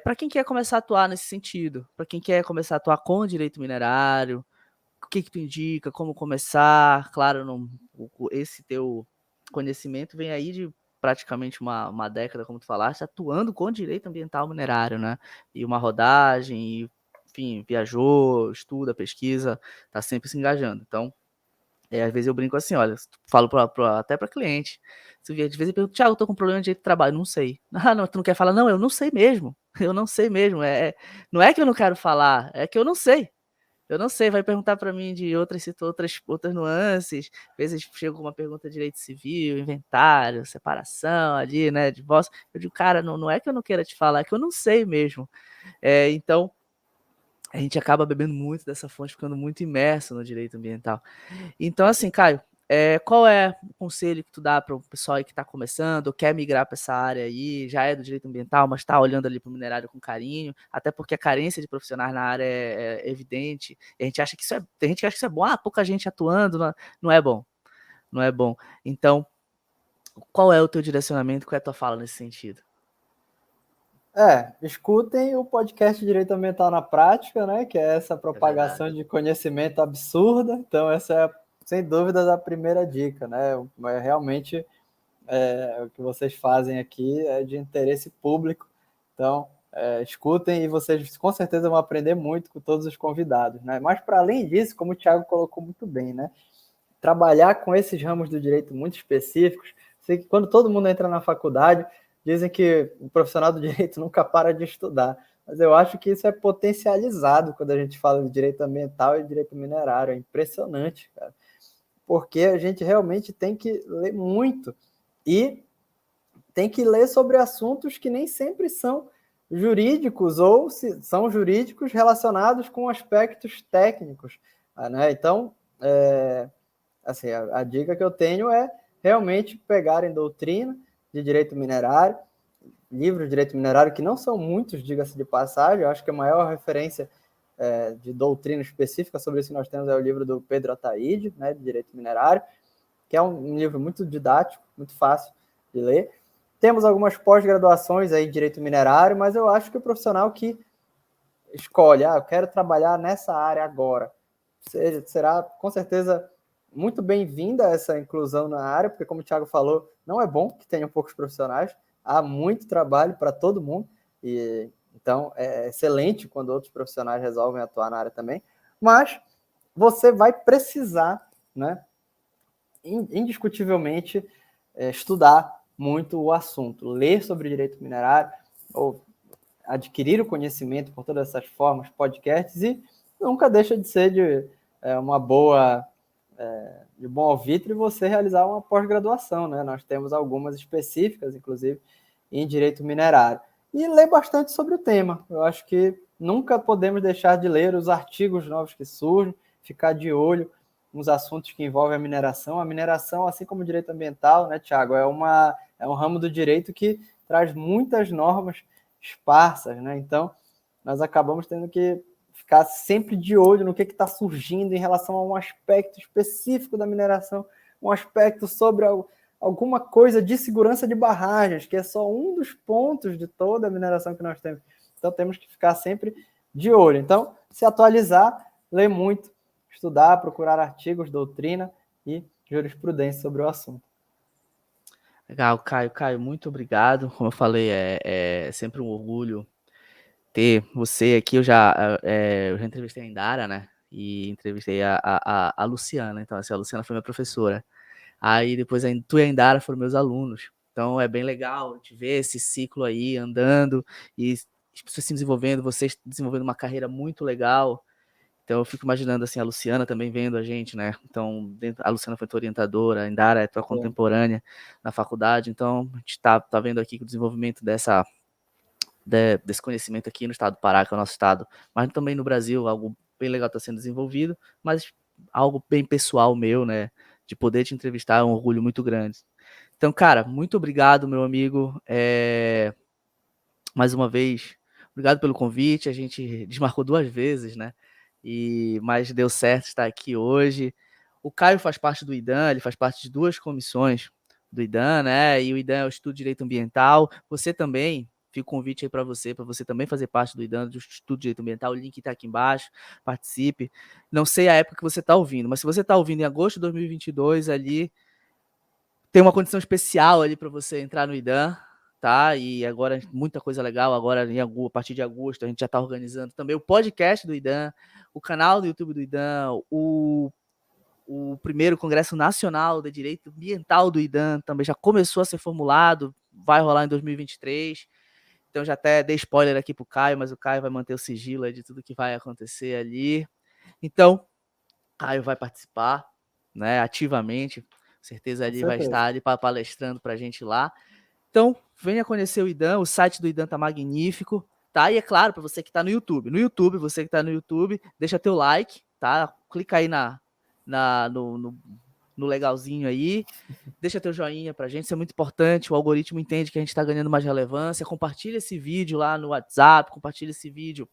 para quem quer começar a atuar nesse sentido, para quem quer começar a atuar com o direito minerário, o que tu indica, como começar? Claro, esse teu conhecimento vem aí de praticamente uma década, como tu falaste, atuando com direito ambiental minerário, né? E uma rodagem, e, enfim, viajou, estuda, pesquisa, tá sempre se engajando. Então, às vezes eu brinco assim, olha, falo até para cliente, às vezes eu pergunto, Thiago, eu tô com problema de direito de trabalho, não sei. Ah, não, tu não quer falar? Não, eu não sei mesmo, eu não sei mesmo, não é que eu não quero falar, é que eu não sei. Eu não sei, vai perguntar para mim de outras nuances. Às vezes chega com uma pergunta de direito civil, inventário, separação ali, né, divórcio. Eu digo, cara, não é que eu não queira te falar, é que eu não sei mesmo. Então, a gente acaba bebendo muito dessa fonte, ficando muito imerso no direito ambiental. Então, assim, Caio, qual é o conselho que tu dá para o pessoal aí que está começando, ou quer migrar para essa área aí, já é do direito ambiental, mas está olhando ali para o minerário com carinho, até porque a carência de profissionais na área é evidente, e a gente acha que tem gente que acha que isso é bom, pouca gente atuando, não é bom, não é bom. Então, qual é o teu direcionamento, qual é a tua fala nesse sentido? Escutem o podcast Direito Ambiental na Prática, né? Que é essa propagação de conhecimento absurda. Então, essa é, sem dúvida, a primeira dica, né? Realmente, o que vocês fazem aqui é de interesse público. Então, escutem e vocês com certeza vão aprender muito com todos os convidados, né? Mas, para além disso, como o Thiago colocou muito bem, né? Trabalhar com esses ramos do direito muito específicos, sei que quando todo mundo entra na faculdade, dizem que o profissional do direito nunca para de estudar, mas eu acho que isso é potencializado quando a gente fala de direito ambiental e direito minerário, é impressionante, cara, porque a gente realmente tem que ler muito e tem que ler sobre assuntos que nem sempre são jurídicos ou se são jurídicos relacionados com aspectos técnicos, né? Então, assim, a dica que eu tenho é realmente pegarem doutrina de direito minerário, livros de direito minerário, que não são muitos, diga-se de passagem. Eu acho que a maior referência de doutrina específica sobre isso que nós temos é o livro do Pedro Ataíde, né, de direito minerário, que é um livro muito didático, muito fácil de ler. Temos algumas pós-graduações aí de direito minerário, mas eu acho que o profissional que escolhe, eu quero trabalhar nessa área agora, será com certeza muito bem-vinda essa inclusão na área, porque como o Thiago falou, não é bom que tenham poucos profissionais, há muito trabalho para todo mundo, e então é excelente quando outros profissionais resolvem atuar na área também, mas você vai precisar, né, indiscutivelmente, estudar muito o assunto, ler sobre direito minerário, ou adquirir o conhecimento por todas essas formas, podcasts, e nunca deixa de ser de uma boa, de bom alvitre você realizar uma pós-graduação, né? Nós temos algumas específicas, inclusive, em direito minerário. E ler bastante sobre o tema. Eu acho que nunca podemos deixar de ler os artigos novos que surgem, ficar de olho nos assuntos que envolvem a mineração. A mineração, assim como o direito ambiental, né, Thiago, é um ramo do direito que traz muitas normas esparsas, né? Então, nós acabamos tendo que ficar sempre de olho no que está surgindo em relação a um aspecto específico da mineração, um aspecto sobre alguma coisa de segurança de barragens, que é só um dos pontos de toda a mineração que nós temos. Então, temos que ficar sempre de olho. Então, se atualizar, ler muito, estudar, procurar artigos, doutrina e jurisprudência sobre o assunto. Legal, Caio. Caio, muito obrigado. Como eu falei, é sempre um orgulho ter você aqui. Eu já entrevistei a Indara, né? E entrevistei a Luciana. Então, assim, a Luciana foi minha professora. Aí depois tu e a Indara foram meus alunos. Então é bem legal te ver esse ciclo aí andando e as pessoas se desenvolvendo, vocês desenvolvendo uma carreira muito legal. Então eu fico imaginando assim, a Luciana também vendo a gente, né? Então, a Luciana foi tua orientadora, a Indara é tua contemporânea na faculdade. Então, a gente tá vendo aqui que o desenvolvimento desse conhecimento aqui no estado do Pará, que é o nosso estado, mas também no Brasil, algo bem legal está sendo desenvolvido, mas algo bem pessoal meu, né? De poder te entrevistar é um orgulho muito grande. Então, cara, muito obrigado, meu amigo. Mais uma vez, obrigado pelo convite. A gente desmarcou 2 vezes, né? Mas deu certo estar aqui hoje. O Caio faz parte do IDAM, ele faz parte de 2 comissões do IDAM, né? E o IDAM é o Estudo de Direito Ambiental. Você também, fica o convite aí para você também fazer parte do IDAM, do Estudo de Direito Ambiental. O link está aqui embaixo, participe. Não sei a época que você está ouvindo, mas se você está ouvindo em agosto de 2022, ali tem uma condição especial ali para você entrar no IDAM, tá? E agora muita coisa legal. Agora, a partir de agosto, a gente já está organizando também o podcast do IDAM, o canal do YouTube do IDAM, o primeiro Congresso Nacional de Direito Ambiental do IDAM também já começou a ser formulado, vai rolar em 2023. Então já até dei spoiler aqui pro Caio, mas o Caio vai manter o sigilo de tudo que vai acontecer ali. Então, Caio vai participar, né, ativamente. Com certeza ali vai estar ali palestrando para a gente lá. Então, venha conhecer o IDAM, o site do IDAM tá magnífico, tá? E é claro, para você que tá no YouTube. Você que tá no YouTube, deixa teu like, tá? Clica aí no legalzinho aí, deixa teu joinha pra gente, isso é muito importante, o algoritmo entende que a gente tá ganhando mais relevância, compartilha esse vídeo lá no WhatsApp, compartilha esse vídeo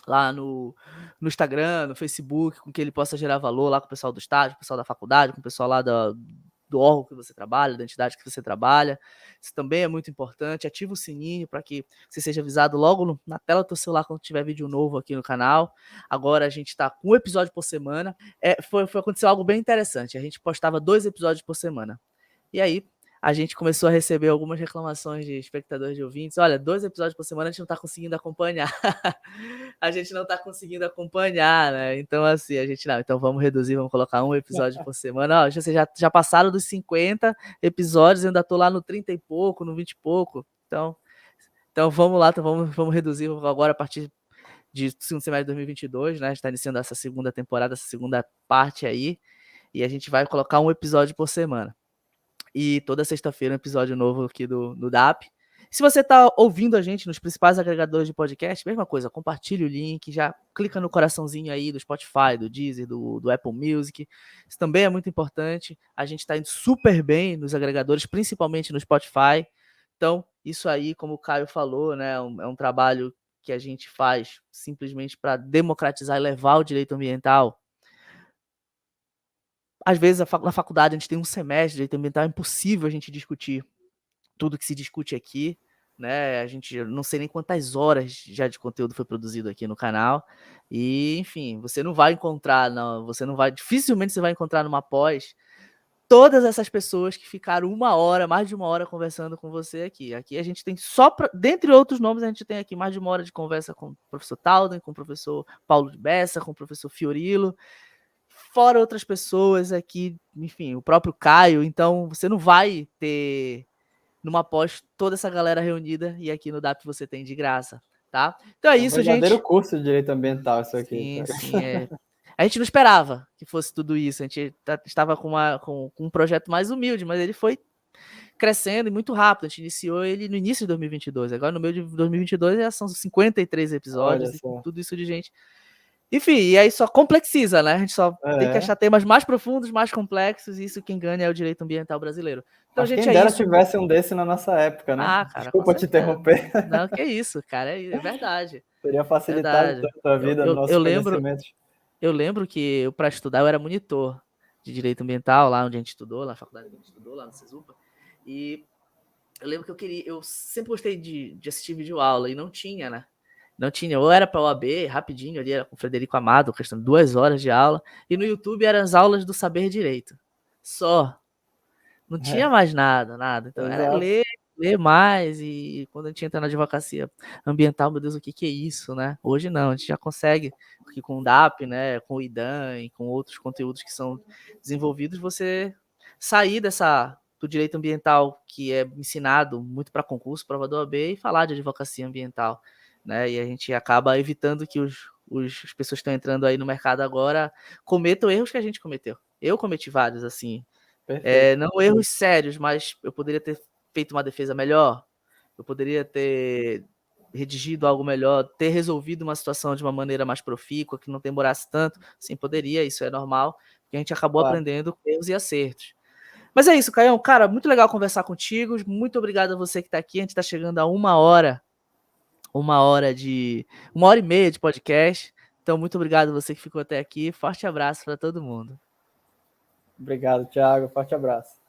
lá no Instagram, no Facebook, com que ele possa gerar valor lá com o pessoal do estágio, com o pessoal da faculdade, com o pessoal lá do órgão que você trabalha, da entidade que você trabalha. Isso também é muito importante. Ativa o sininho para que você seja avisado logo na tela do seu celular quando tiver vídeo novo aqui no canal. Agora a gente está com um episódio por semana. Aconteceu algo bem interessante. A gente postava 2 episódios por semana. E aí, a gente começou a receber algumas reclamações de espectadores, de ouvintes. Olha, 2 episódios por semana a gente não está conseguindo acompanhar. A gente não está conseguindo acompanhar, né? Então, assim, a gente não. Então, vamos reduzir, vamos colocar 1 episódio por semana. Ó, vocês já passaram dos 50 episódios, eu ainda tô lá no 30 e pouco, no 20 e pouco. Então vamos lá, então vamos reduzir agora a partir de segundo semestre de 2022, né? A gente está iniciando essa segunda temporada, essa segunda parte aí. E a gente vai colocar 1 episódio por semana. E toda sexta-feira um episódio novo aqui do DAP. Se você está ouvindo a gente nos principais agregadores de podcast, mesma coisa, compartilhe o link, já clica no coraçãozinho aí do Spotify, do Deezer, do Apple Music. Isso também é muito importante. A gente está indo super bem nos agregadores, principalmente no Spotify. Então, isso aí, como o Caio falou, né, é um trabalho que a gente faz simplesmente para democratizar e levar o direito ambiental. Às vezes, na faculdade, a gente tem um semestre de direito ambiental, é impossível a gente discutir tudo que se discute aqui, né? A gente não sei nem quantas horas já de conteúdo foi produzido aqui no canal. E, enfim, você não vai encontrar, dificilmente você vai encontrar numa pós todas essas pessoas que ficaram mais de uma hora conversando com você aqui. Aqui a gente tem dentre outros nomes, a gente tem aqui mais de uma hora de conversa com o professor Talden, com o professor Paulo de Bessa, com o professor Fiorilo, fora outras pessoas aqui, enfim, o próprio Caio. Então, você não vai ter numa pós toda essa galera reunida, e aqui no DAP você tem de graça, tá? Então é isso, um verdadeiro gente. curso de direito ambiental isso aqui. Sim, A gente não esperava que fosse tudo isso. A gente estava com um projeto mais humilde, mas ele foi crescendo e muito rápido. A gente iniciou ele no início de 2022. Agora, no meio de 2022, já são 53 episódios, e com tudo isso de gente. Enfim, e aí só complexiza, né? A gente só tem que achar temas mais profundos, mais complexos, e isso quem ganha é o direito ambiental brasileiro. Então, gente, quem dera tivesse um desse na nossa época, né? Cara, desculpa te interromper. Não, que isso, cara, é verdade. Teria facilitado tanto a vida, nossos conhecimentos. Eu lembro que para estudar eu era monitor de direito ambiental, lá onde a gente estudou, na faculdade que a gente estudou, lá no CESUPA. E eu lembro que eu sempre gostei de assistir videoaula, e não tinha, né? Não tinha, ou era para a OAB, rapidinho ali, era com o Frederico Amado, questão de 2 horas de aula, e no YouTube eram as aulas do Saber Direito. Só. Não tinha mais nada. Então era ler mais, e quando a gente entra na advocacia ambiental, meu Deus, o que é isso, né? Hoje não, a gente já consegue, porque com o DAP, né, com o IDAM e com outros conteúdos que são desenvolvidos, você sair do direito ambiental que é ensinado muito para concurso, prova da OAB, e falar de advocacia ambiental, né? E a gente acaba evitando que as pessoas que estão entrando aí no mercado agora cometam erros que a gente cometeu. Eu cometi vários, assim. Não erros sérios, mas eu poderia ter feito uma defesa melhor, eu poderia ter redigido algo melhor, ter resolvido uma situação de uma maneira mais profícua, que não demorasse tanto. Sim, poderia, isso é normal, porque a gente acabou aprendendo com erros e acertos. Mas é isso, Caião. Cara, muito legal conversar contigo. Muito obrigado a você que está aqui. A gente está chegando a 1 hora. 1h30 de podcast. Então, muito obrigado a você que ficou até aqui. Forte abraço para todo mundo. Obrigado, Thiago. Forte abraço.